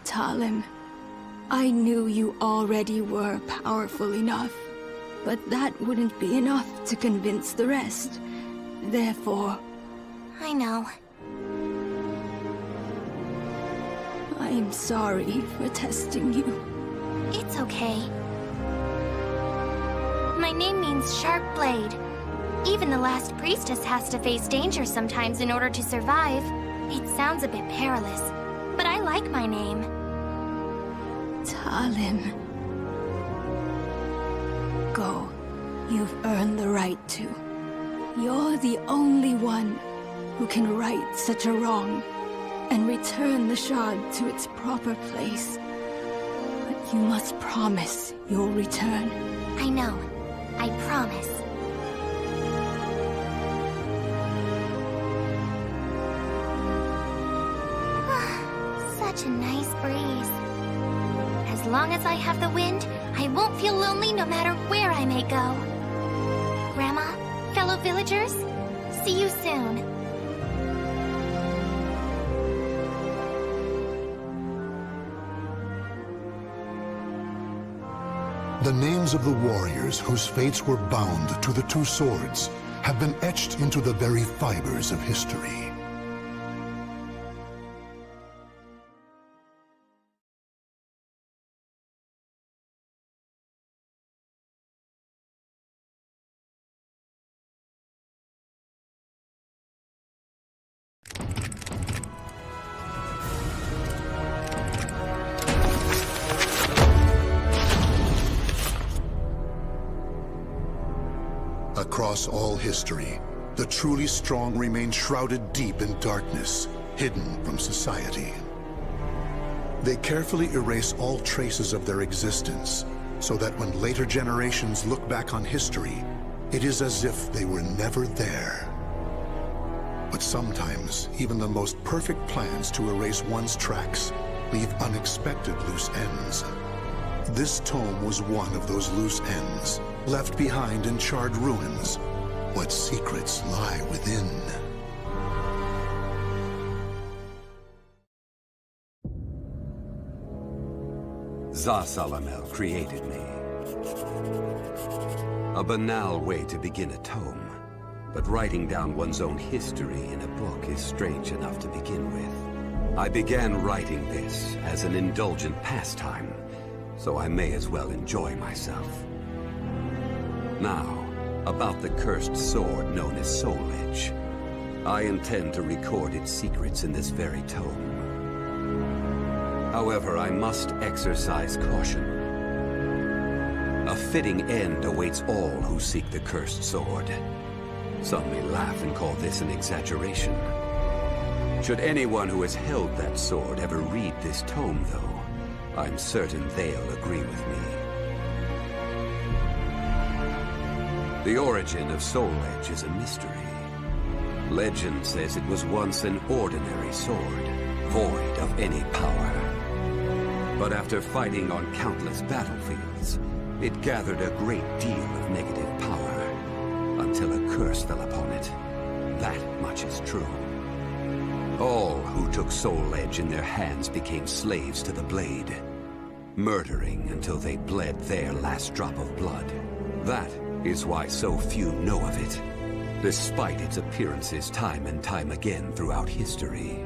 Talim, I knew you already were powerful enough, but that wouldn't be enough to convince the rest. Therefore... I know. I'm sorry for testing you. It's okay. My name means sharp blade. Even the last priestess has to face danger sometimes in order to survive. It sounds a bit perilous, but I like my name. Talim. Go. You've earned the right to. You're the only one who can right such a wrong and return the shard to its proper place. But you must promise you'll return. I know. I promise. Such a nice breeze. As long as I have the wind, I won't feel lonely no matter where I may go. Grandma, fellow villagers, see you soon. The names of the warriors whose fates were bound to the two swords have been etched into the very fibers of history. Across all history, the truly strong remain shrouded deep in darkness, hidden from society. They carefully erase all traces of their existence, so that when later generations look back on history, it is as if they were never there. But sometimes, even the most perfect plans to erase one's tracks leave unexpected loose ends. This tome was one of those loose ends, left behind in charred ruins. What secrets lie within? Za-Salamel created me. A banal way to begin a tome, but writing down one's own history in a book is strange enough to begin with. I began writing this as an indulgent pastime, so I may as well enjoy myself. Now, about the cursed sword known as Soul Edge. I intend to record its secrets in this very tome. However, I must exercise caution. A fitting end awaits all who seek the cursed sword. Some may laugh and call this an exaggeration. Should anyone who has held that sword ever read this tome, though, I'm certain they'll agree with me. The origin of Soul Edge is a mystery. Legend says it was once an ordinary sword, void of any power. But after fighting on countless battlefields, it gathered a great deal of negative power, until a curse fell upon it. That much is true. All who took Soul Edge in their hands became slaves to the blade, murdering until they bled their last drop of blood. That is why so few know of it, despite its appearances time and time again throughout history.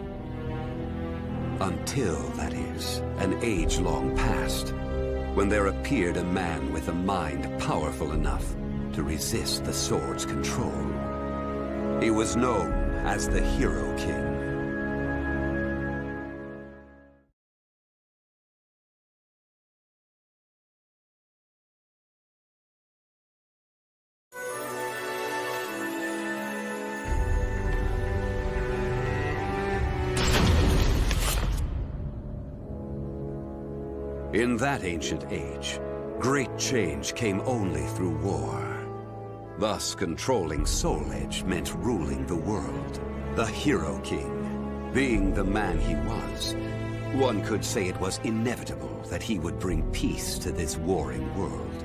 Until, that is, an age-long past, when there appeared a man with a mind powerful enough to resist the sword's control. He was known as the Hero King. In that ancient age, great change came only through war. Thus, controlling Soul Edge meant ruling the world. The Hero King, being the man he was, one could say it was inevitable that he would bring peace to this warring world.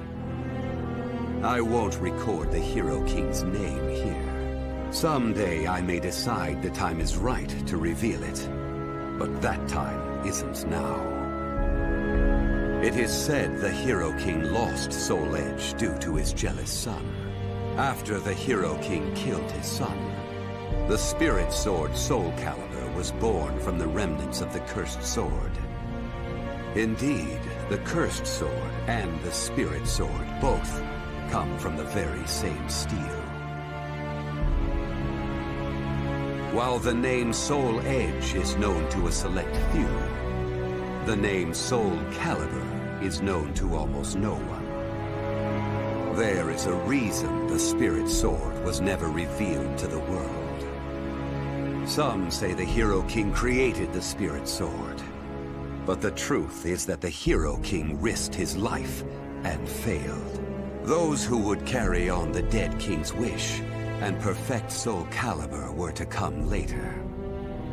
I won't record the Hero King's name here. Someday I may decide the time is right to reveal it, but that time isn't now. It is said the Hero King lost Soul Edge due to his jealous son. After the Hero King killed his son, the spirit sword Soulcalibur was born from the remnants of the cursed sword. Indeed, the cursed sword and the spirit sword both come from the very same steel. While the name Soul Edge is known to a select few, the name Soulcalibur is known to almost no one. There is a reason the Spirit Sword was never revealed to the world. Some say the Hero King created the Spirit Sword, but the truth is that the Hero King risked his life and failed. Those who would carry on the dead king's wish and perfect Soulcalibur were to come later.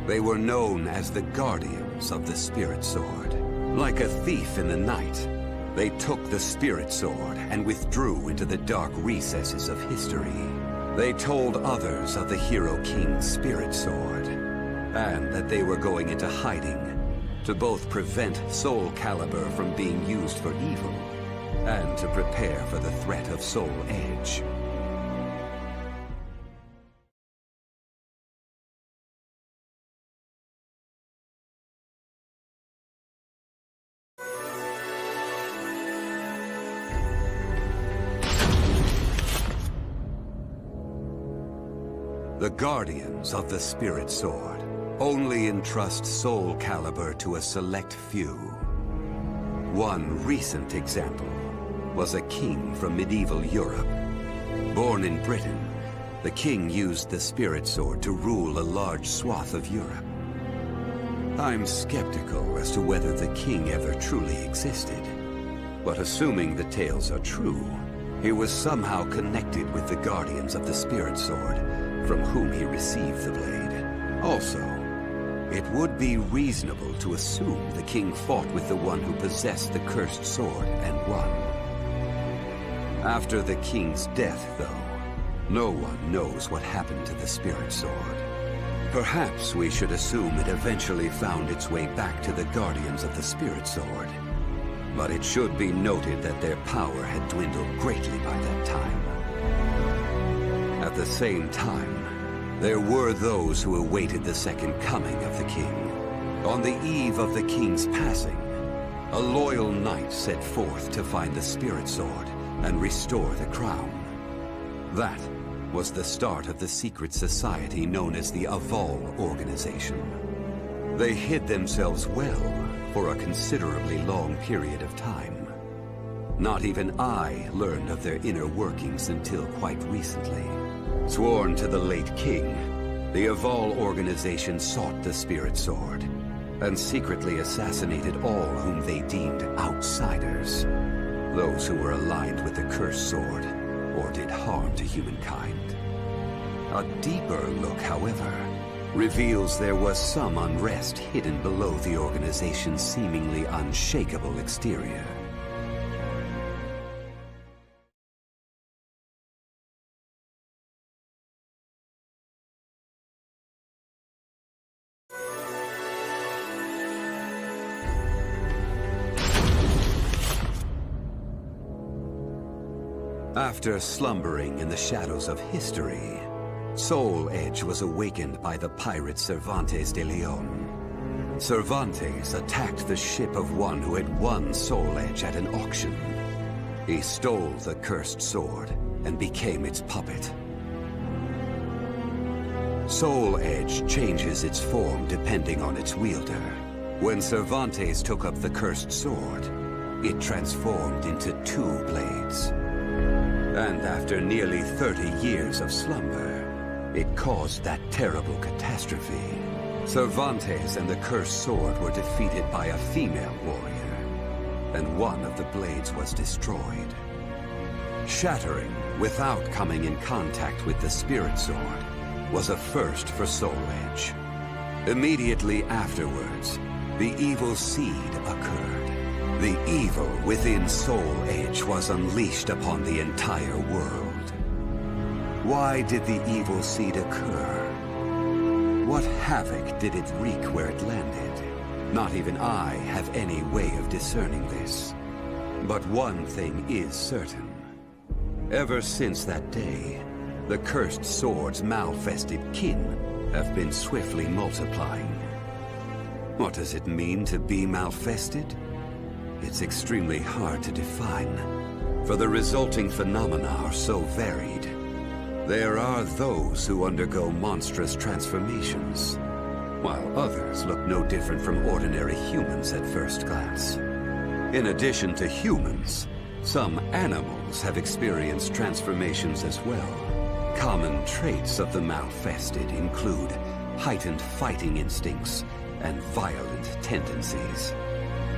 They were known as the Guardians of the Spirit Sword. Like a thief in the night, they took the Spirit Sword and withdrew into the dark recesses of history. They told others of the Hero King's Spirit Sword, and that they were going into hiding to both prevent Soulcalibur from being used for evil, and to prepare for the threat of Soul Edge. The Guardians of the Spirit Sword only entrust Soulcalibur to a select few. One recent example was a king from medieval Europe. Born in Britain, the king used the Spirit Sword to rule a large swath of Europe. I'm skeptical as to whether the king ever truly existed, but assuming the tales are true, he was somehow connected with the Guardians of the Spirit Sword, from whom he received the blade. Also, it would be reasonable to assume the king fought with the one who possessed the cursed sword and won. After the king's death, though, no one knows what happened to the Spirit Sword. Perhaps we should assume it eventually found its way back to the Guardians of the Spirit Sword. But it should be noted that their power had dwindled greatly by that time. At the same time, there were those who awaited the second coming of the king. On the eve of the king's passing, a loyal knight set forth to find the Spirit Sword and restore the crown. That was the start of the secret society known as the Aval Organization. They hid themselves well for a considerably long period of time. Not even I learned of their inner workings until quite recently. Sworn to the late king, the Aval Organization sought the Spirit Sword and secretly assassinated all whom they deemed outsiders, those who were aligned with the Cursed Sword or did harm to humankind. A deeper look, however, reveals there was some unrest hidden below the organization's seemingly unshakable exterior. After slumbering in the shadows of history, Soul Edge was awakened by the pirate Cervantes de Leon. Cervantes attacked the ship of one who had won Soul Edge at an auction. He stole the cursed sword and became its puppet. Soul Edge changes its form depending on its wielder. When Cervantes took up the cursed sword, it transformed into two blades. And after nearly 30 years of slumber, it caused that terrible catastrophe. Cervantes and the cursed sword were defeated by a female warrior, and one of the blades was destroyed. Shattering without coming in contact with the Spirit Sword was a first for Soul Edge. Immediately afterwards, the evil seed occurred. The evil within Soul Edge was unleashed upon the entire world. Why did the evil seed occur? What havoc did it wreak where it landed? Not even I have any way of discerning this. But one thing is certain. Ever since that day, the cursed sword's malfested kin have been swiftly multiplying. What does it mean to be malfested? It's extremely hard to define, for the resulting phenomena are so varied. There are those who undergo monstrous transformations, while others look no different from ordinary humans at first glance. In addition to humans, some animals have experienced transformations as well. Common traits of the malfested include heightened fighting instincts and violent tendencies.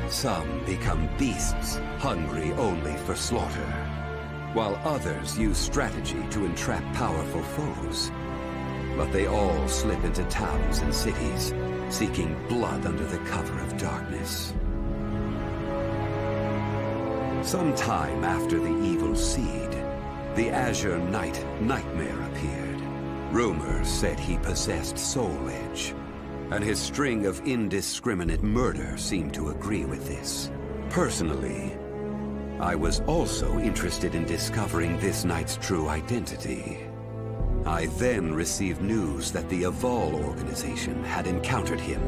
Some become beasts, hungry only for slaughter, while others use strategy to entrap powerful foes. But they all slip into towns and cities, seeking blood under the cover of darkness. Sometime after the evil seed, the Azure Knight Nightmare appeared. Rumors said he possessed Soul Edge, and his string of indiscriminate murder seemed to agree with this. Personally, I was also interested in discovering this knight's true identity. I then received news that the Aval organization had encountered him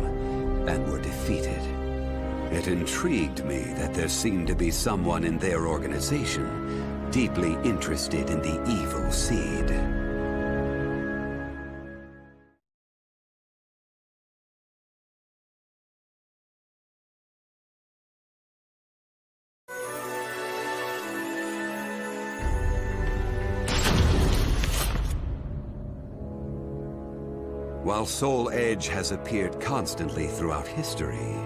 and were defeated. It intrigued me that there seemed to be someone in their organization deeply interested in the evil seed. While Soul Edge has appeared constantly throughout history,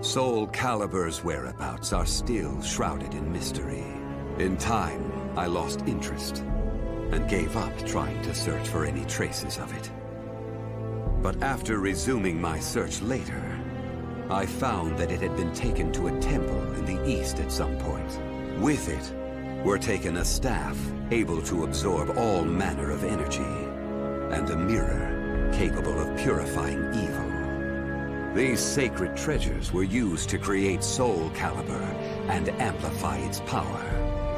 Soulcalibur's whereabouts are still shrouded in mystery. In time, I lost interest and gave up trying to search for any traces of it. But after resuming my search later, I found that it had been taken to a temple in the east at some point. With it were taken a staff able to absorb all manner of energy, and a mirror capable of purifying evil. These sacred treasures were used to create Soulcalibur and amplify its power.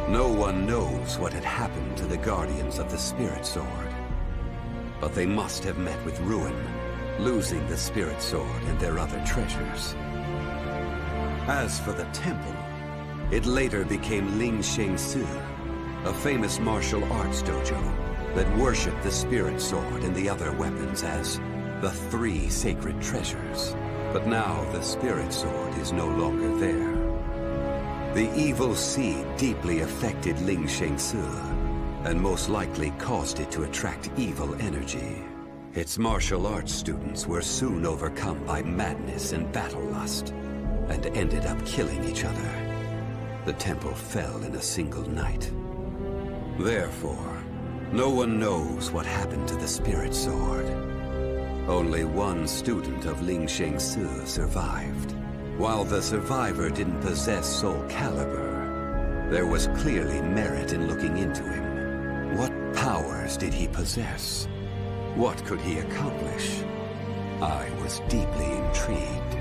No one knows what had happened to the Guardians of the Spirit Sword, but they must have met with ruin, losing the Spirit Sword and their other treasures. As for the temple, it later became Ling Sheng Su, a famous martial arts dojo that worshipped the Spirit Sword and the other weapons as the three sacred treasures. But now the Spirit Sword is no longer there. The evil seed deeply affected Ling Sheng Su, and most likely caused it to attract evil energy. Its martial arts students were soon overcome by madness and battle lust, and ended up killing each other. The temple fell in a single night. Therefore, no one knows what happened to the Spirit Sword. Only one student of Ling Sheng Su survived. While the survivor didn't possess Soulcalibur, there was clearly merit in looking into him. What powers did he possess? What could he accomplish? I was deeply intrigued.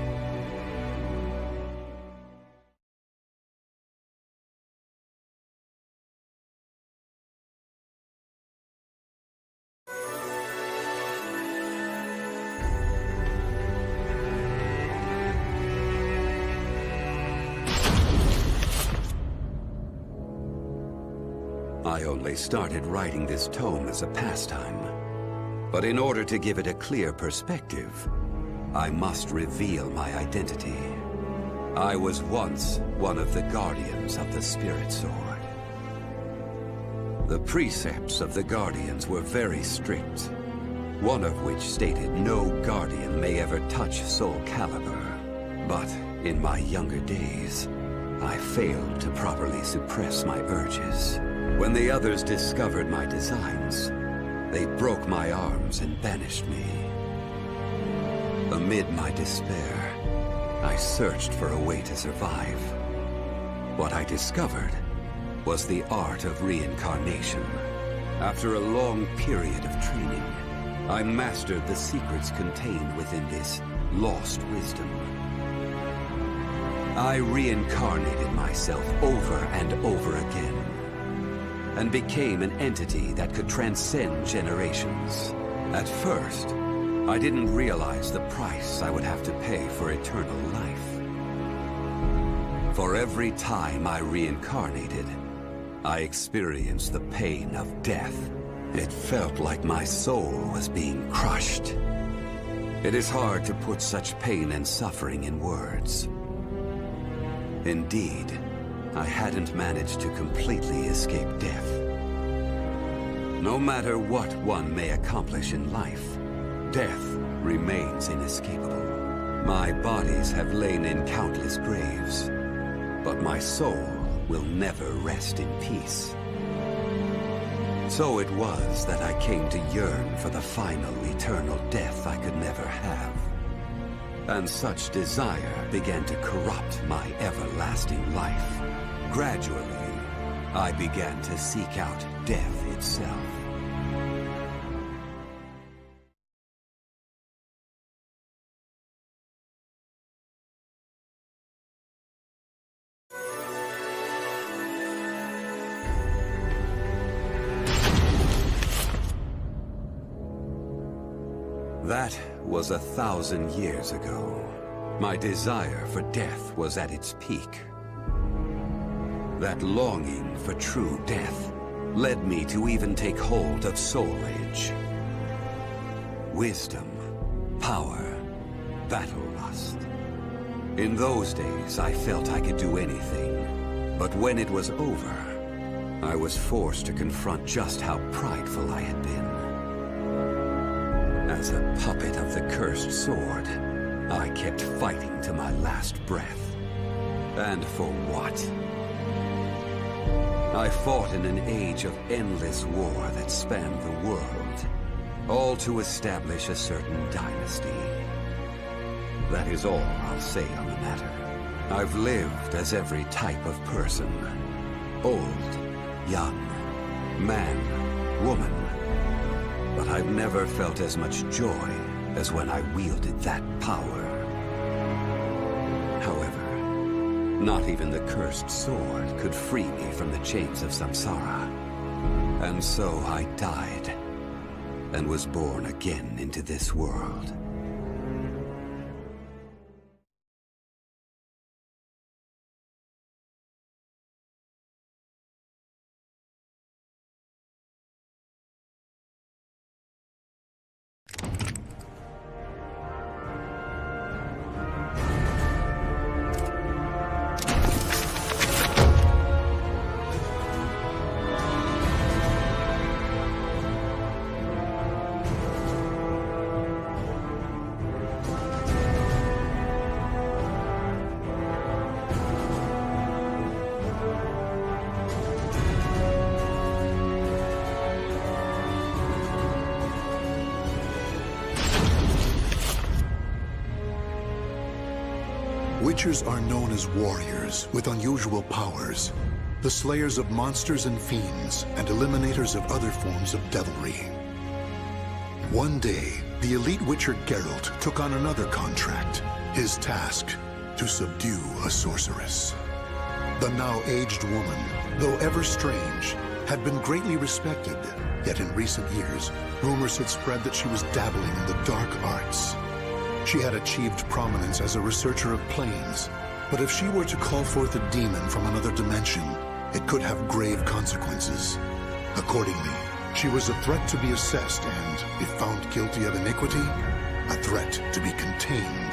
I only started writing this tome as a pastime. But in order to give it a clear perspective, I must reveal my identity. I was once one of the Guardians of the Spirit Sword. The precepts of the Guardians were very strict, one of which stated no Guardian may ever touch Soulcalibur. But in my younger days, I failed to properly suppress my urges. When the others discovered my designs, they broke my arms and banished me. Amid my despair, I searched for a way to survive. What I discovered was the art of reincarnation. After a long period of training, I mastered the secrets contained within this lost wisdom. I reincarnated myself over and over again, and became an entity that could transcend generations. At first, I didn't realize the price I would have to pay for eternal life. For every time I reincarnated, I experienced the pain of death It felt like my soul was being crushed. It is hard to put such pain and suffering in words. Indeed, I hadn't managed to completely escape death. No matter what one may accomplish in life, death remains inescapable. My bodies have lain in countless graves, but my soul will never rest in peace. So it was that I came to yearn for the final eternal death I could never have. And such desire began to corrupt my everlasting life. Gradually, I began to seek out death itself. That was 1,000 years ago. My desire for death was at its peak. That longing for true death led me to even take hold of Soul Edge. Wisdom, power, battle lust. In those days, I felt I could do anything. But when it was over, I was forced to confront just how prideful I had been. As a puppet of the cursed sword, I kept fighting to my last breath. And for what? I fought in an age of endless war that spanned the world, all to establish a certain dynasty. That is all I'll say on the matter. I've lived as every type of person. Old, young, man, woman. But I've never felt as much joy as when I wielded that power. However, not even the cursed sword could free me from the chains of samsara. And so I died, and was born again into this world. Witchers are known as warriors with unusual powers, the slayers of monsters and fiends, and eliminators of other forms of devilry. One day, the elite witcher Geralt took on another contract, his task to subdue a sorceress. The now aged woman, though ever strange, had been greatly respected, yet in recent years, rumors had spread that she was dabbling in the dark arts. She had achieved prominence as a researcher of planes, but if she were to call forth a demon from another dimension, it could have grave consequences. Accordingly, she was a threat to be assessed and, if found guilty of iniquity, a threat to be contained.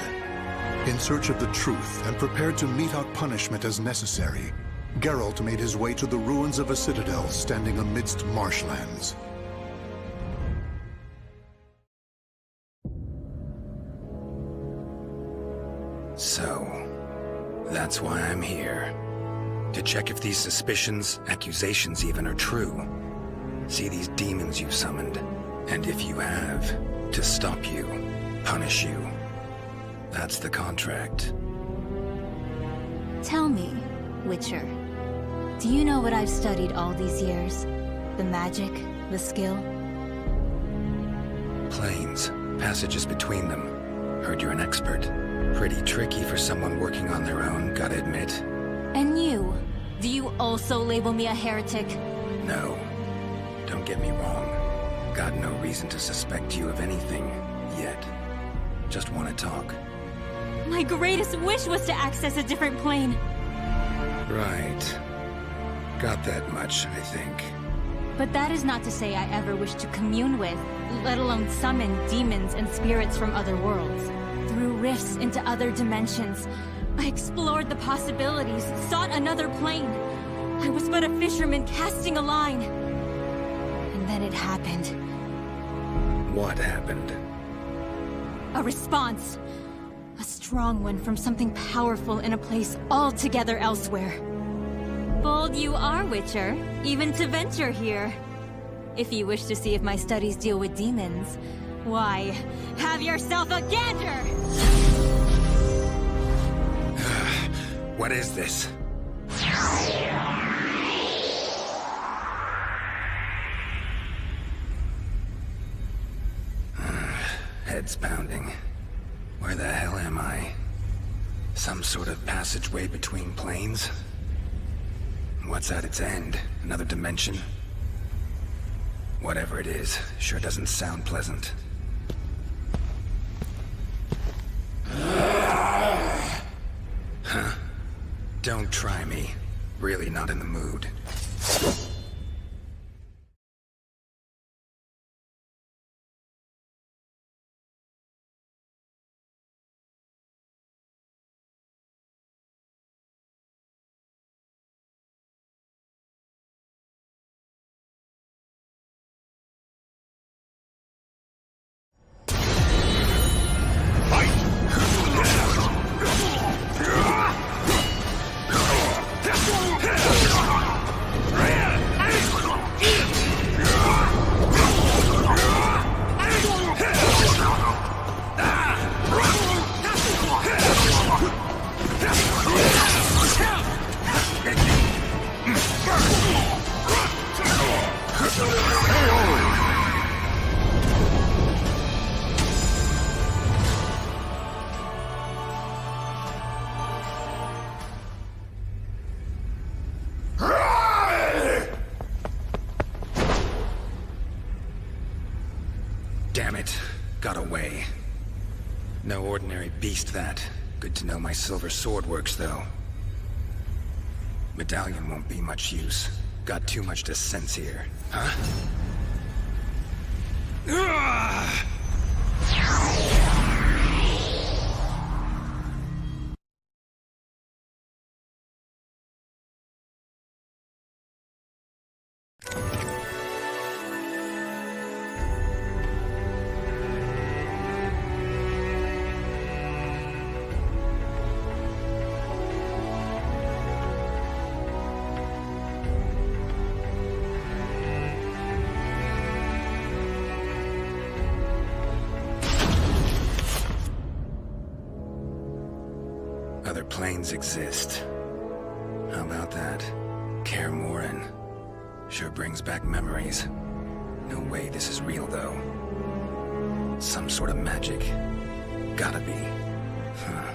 In search of the truth and prepared to mete out punishment as necessary, Geralt made his way to the ruins of a citadel standing amidst marshlands. So, that's why I'm here. To check if these suspicions, accusations even, are true. See these demons you've summoned, and if you have, to stop you, punish you. That's the contract. Tell me, Witcher, do you know what I've studied all these years? The magic, the skill? Planes, passages between them. Heard you're an expert. Pretty tricky for someone working on their own, gotta admit. And you? Do you also label me a heretic? No. Don't get me wrong. Got no reason to suspect you of anything, yet. Just want to talk. My greatest wish was to access a different plane. Right. Got that much, I think. But that is not to say I ever wish to commune with, let alone summon demons and spirits from other worlds. Through rifts into other dimensions, I explored the possibilities, sought another plane. I was but a fisherman casting a line. And then it happened. What happened? A response. A strong one from something powerful in a place altogether elsewhere. Bold you are, Witcher, even to venture here. If you wish to see if my studies deal with demons, why, have yourself a gander! What is this? Head's pounding. Where the hell am I? Some sort of passageway between planes? What's at its end? Another dimension? Whatever it is, sure doesn't sound pleasant. Huh? Don't try me. Really not in the mood. Damn it. Got away. No ordinary beast, that. Good to know my silver sword works, though. Medallion won't be much use. Got too much to sense here. Huh? Other planes exist. How about that? Kaer Morhen. Sure brings back memories. No way this is real, though. Some sort of magic. Gotta be. Huh.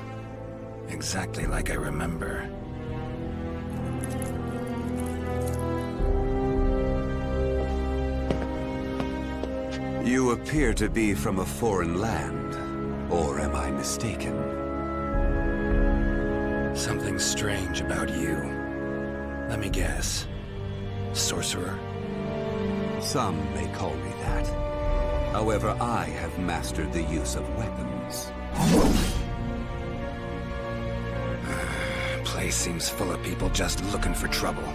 Exactly like I remember. You appear to be from a foreign land. Or am I mistaken? Something strange about you. Let me guess. Sorcerer? Some may call me that. However, I have mastered the use of weapons. Place seems full of people just looking for trouble.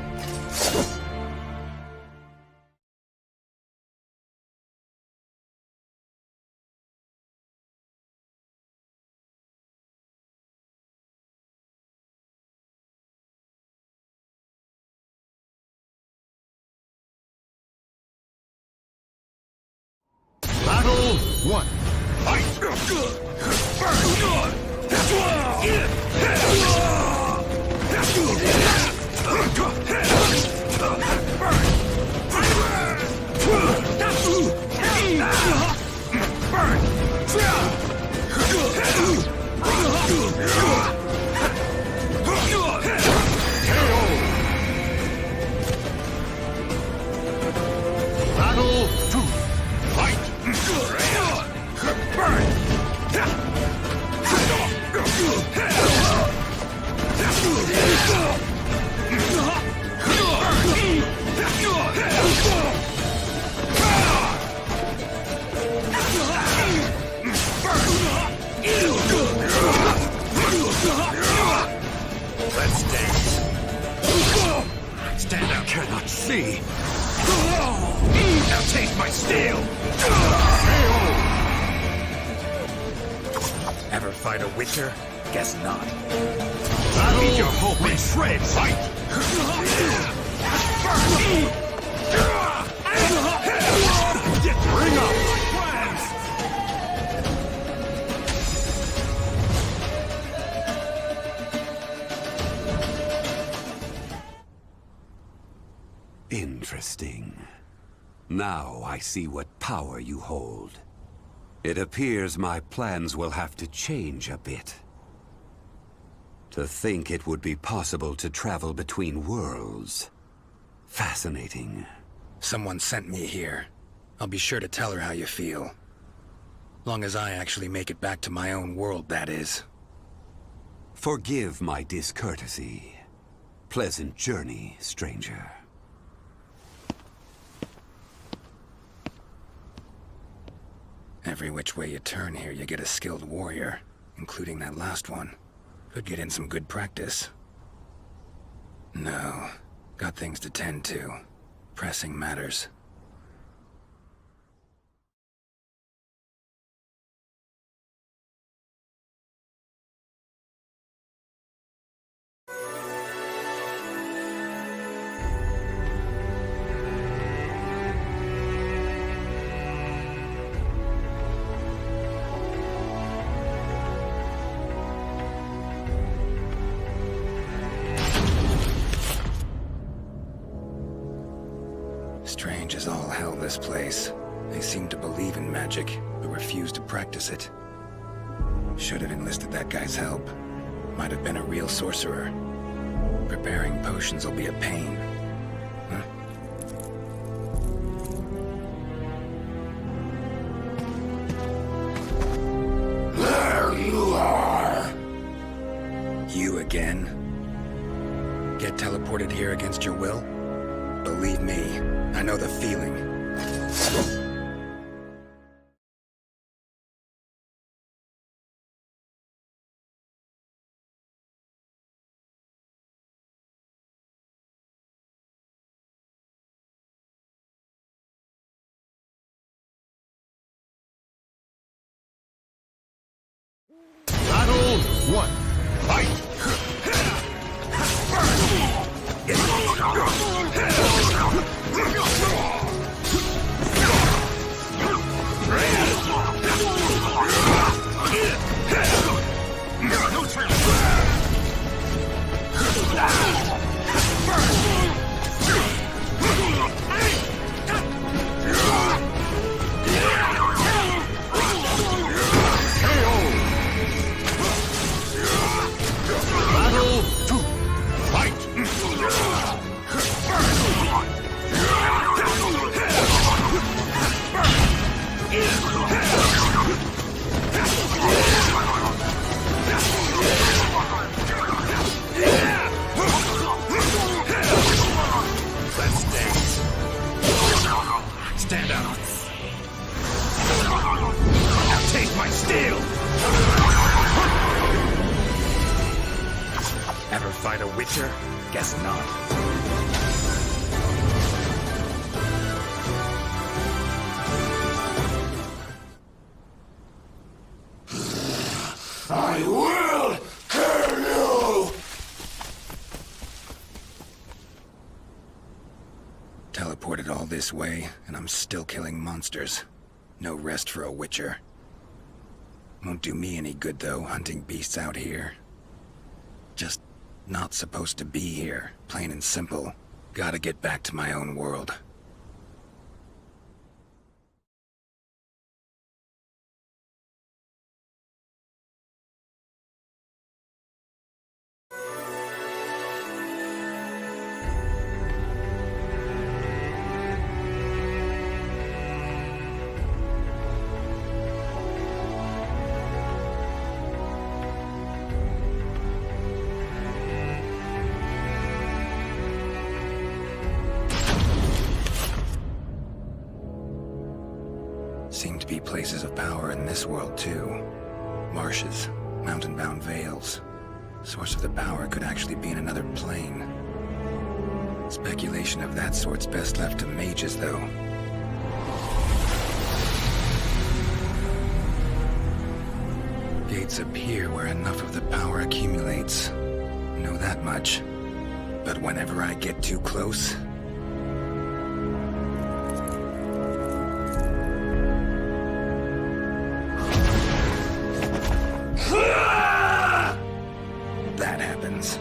Battle 1. Battle 2. Fight! Burn! my steel! Ever fight a Witcher? Guess not. Battle! Leave your hope in shreds! Fight! Bring up my plans! Interesting. Now I see what power you hold. It appears my plans will have to change a bit. To think it would be possible to travel between worlds. Fascinating. Someone sent me here. I'll be sure to tell her how you feel. Long as I actually make it back to my own world, that is. Forgive my discourtesy. Pleasant journey, stranger. Every which way you turn here, you get a skilled warrior, including that last one. Could get in some good practice. No, got things to tend to. Pressing matters. Strange as all hell, this place. They seem to believe in magic, but refuse to practice it. Should have enlisted that guy's help. Might have been a real sorcerer. Preparing potions will be a pain. Huh? There you are! You again? Get teleported here against your will? Believe me, I know the feeling. Battle 1. Fight! Battle 2. Fight! Let's dance. Stand out. Now take my steel! Ever fight a Witcher? Guess not. I will kill you! Teleported all this way, and I'm still killing monsters. No rest for a Witcher. Won't do me any good, though, hunting beasts out here. Just not supposed to be here, plain and simple. Gotta get back to my own world. Seem to be places of power in this world, too. Marshes, mountain-bound vales. Source of the power could actually be in another plane. Speculation of that sort's best left to mages, though. gates appear where enough of the power accumulates. Know that much. But whenever I get too close... that happens.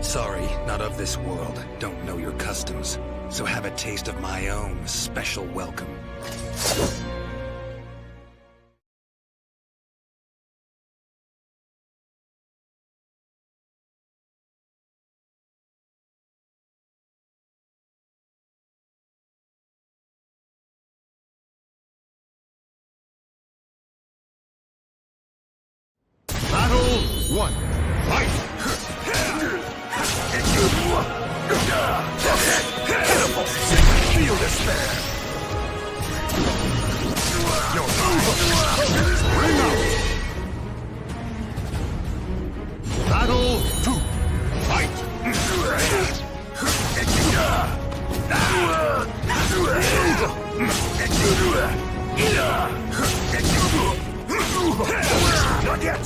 Sorry, not of this world. Don't know your customs. So have a taste of my own special welcome. Battle 1. Fight! Feel despair! Bring out! Battle 2. Fight! Not yet!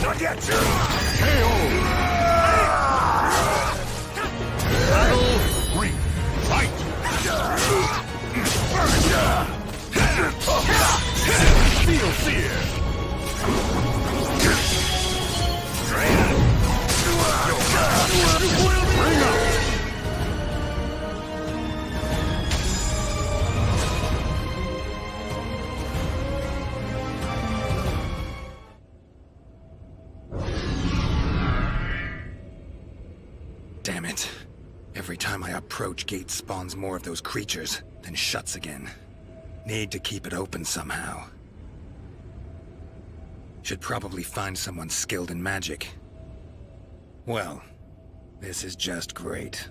Not yet! KO! Battle 3. Fight! Feel fear! Bring out! Damn it. Every time I approach, gate spawns more of those creatures, then shuts again. Need to keep it open somehow. Should probably find someone skilled in magic. Well, this is just great.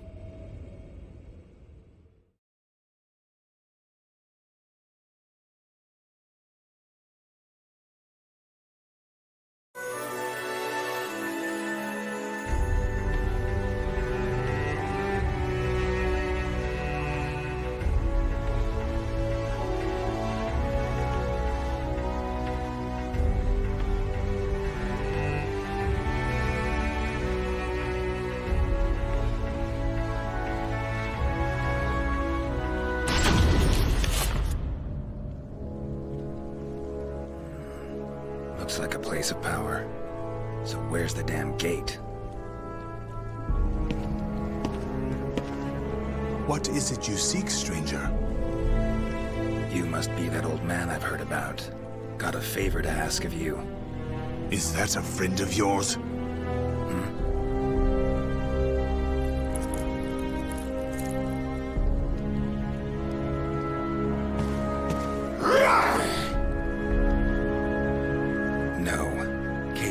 Looks like a place of power. So where's the damn gate? What is it you seek, stranger? You must be that old man I've heard about. Got a favor to ask of you. Is that a friend of yours?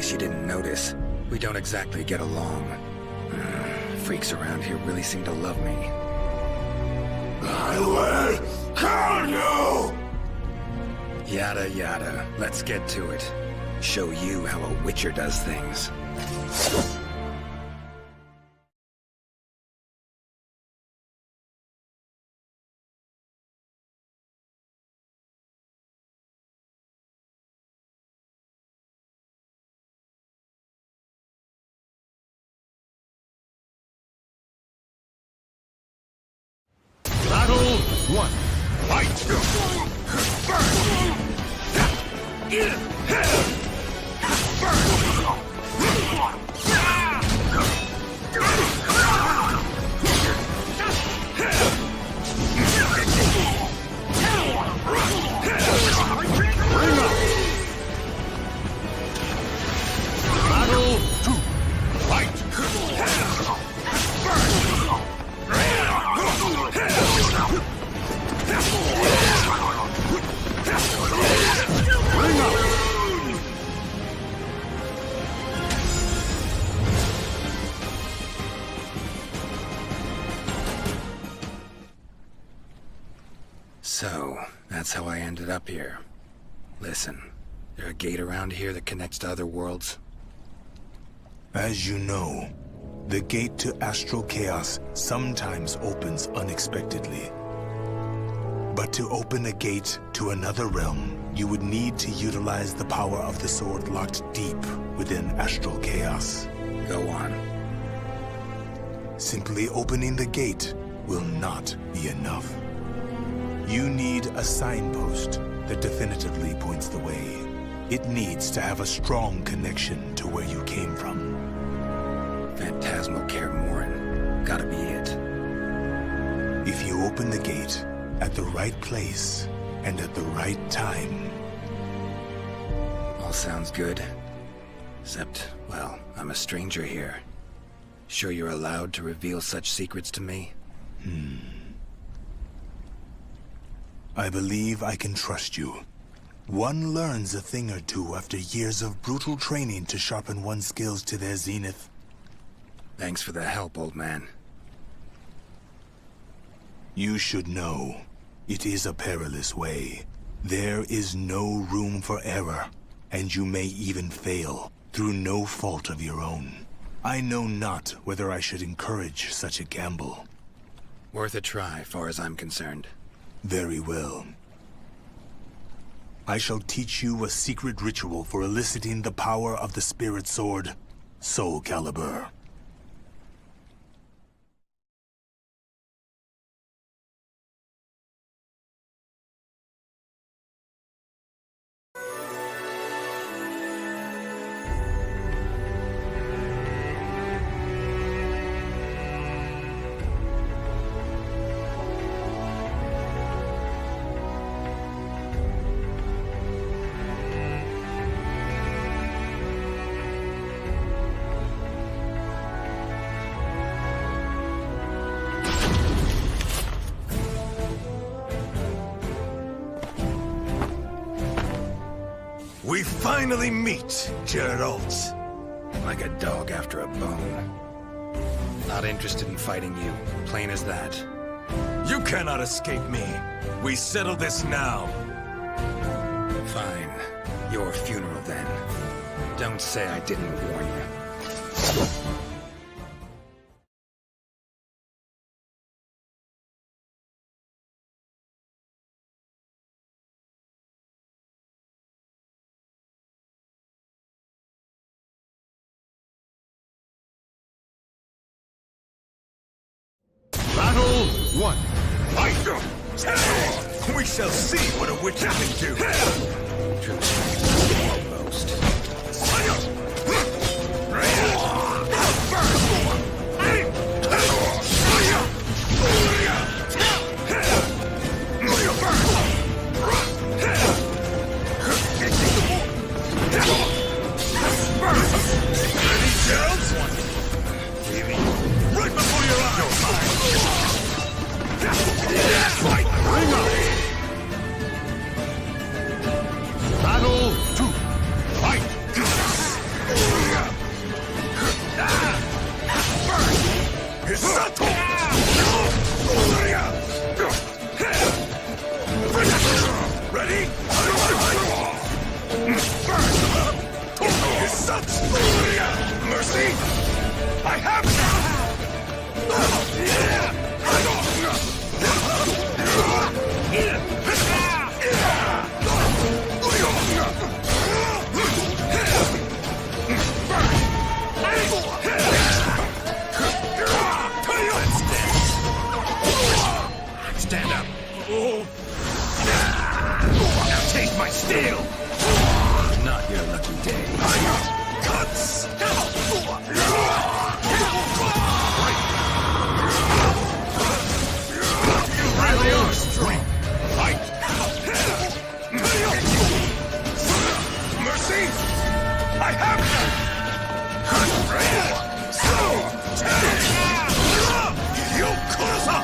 You didn't notice. We don't exactly get along. Freaks around here really seem to love me. I will kill you! Yada yada. Let's get to it. Show you how a Witcher does things. Battle 1. Fight! Bring up! Battle 2. Fight! Bring up! So, that's how I ended up here. Listen, there a gate around here that connects to other worlds? As you know, the gate to astral chaos sometimes opens unexpectedly. But to open a gate to another realm, you would need to utilize the power of the sword locked deep within astral chaos. Go on. Simply opening the gate will not be enough. You need a signpost that definitively points the way. It needs to have a strong connection to where you came from. Phantasmal Kaer Gotta be it. If you open the gate at the right place and at the right time. All sounds good. Except, well, I'm a stranger here. Sure you're allowed to reveal such secrets to me? I believe I can trust you. One learns a thing or two after years of brutal training to sharpen one's skills to their zenith. Thanks for the help, old man. You should know, it is a perilous way. There is no room for error, and you may even fail through no fault of your own. I know not whether I should encourage such a gamble. Worth a try, far as I'm concerned. Very well. I shall teach you a secret ritual for eliciting the power of the spirit sword, Soulcalibur. We finally meet, Geralt. Like a dog after a bone. Not interested in fighting you, plain as that. You cannot escape me. We settle this now. Fine. Your funeral, then. Don't say I didn't warn you. Battle 1. Fight! We shall see what a witcher can do. Almost. Ready, Geralt? Right before your eyes! Fight! Bring up! Battle 2. Fight! Hisato! Ready? Hisato! Mercy! I have Stand up. Now taste my steel. Not your lucky day. Cuts. Fight! Mercy! I have none! You closer!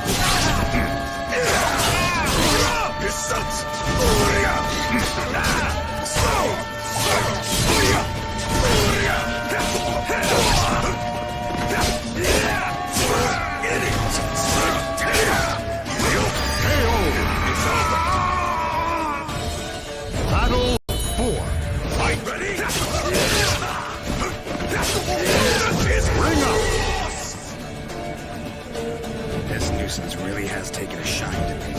demons really has taken a shine to me.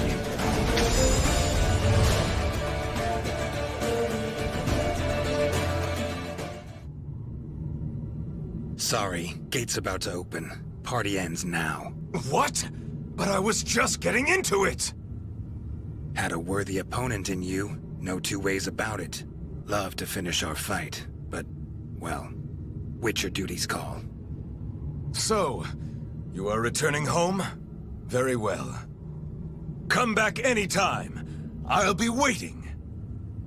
Sorry, gate's about to open. Party ends now. What? But I was just getting into it! Had a worthy opponent in you, no two ways about it. Love to finish our fight, but, well, Witcher duties call. So, you are returning home? Very well. Come back anytime. I'll be waiting.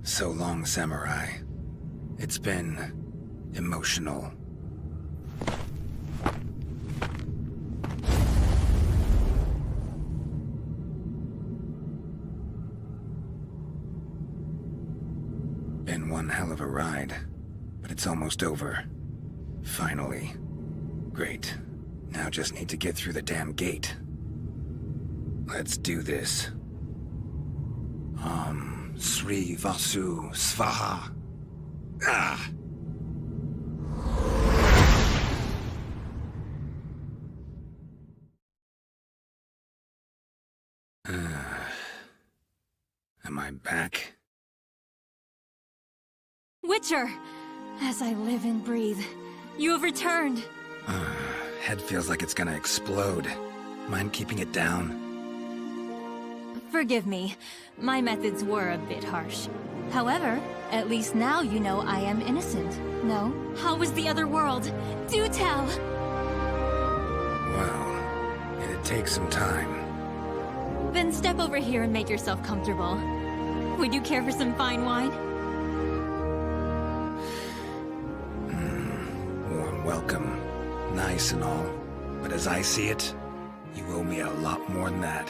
So long, Samurai. It's been emotional. Been one hell of a ride, but it's almost over. Finally. Great. Now just need to get through the damn gate. Let's do this. Sri Vasu Svaha. Ah! Am I back? Witcher! As I live and breathe, you have returned. Head feels like it's gonna explode. Mind keeping it down? Forgive me. My methods were a bit harsh. However, at least now you know I am innocent. No? How was the other world? Do tell! Well, it'd take some time. Then step over here and make yourself comfortable. Would you care for some fine wine? Warm welcome. Nice and all. But as I see it, you owe me a lot more than that.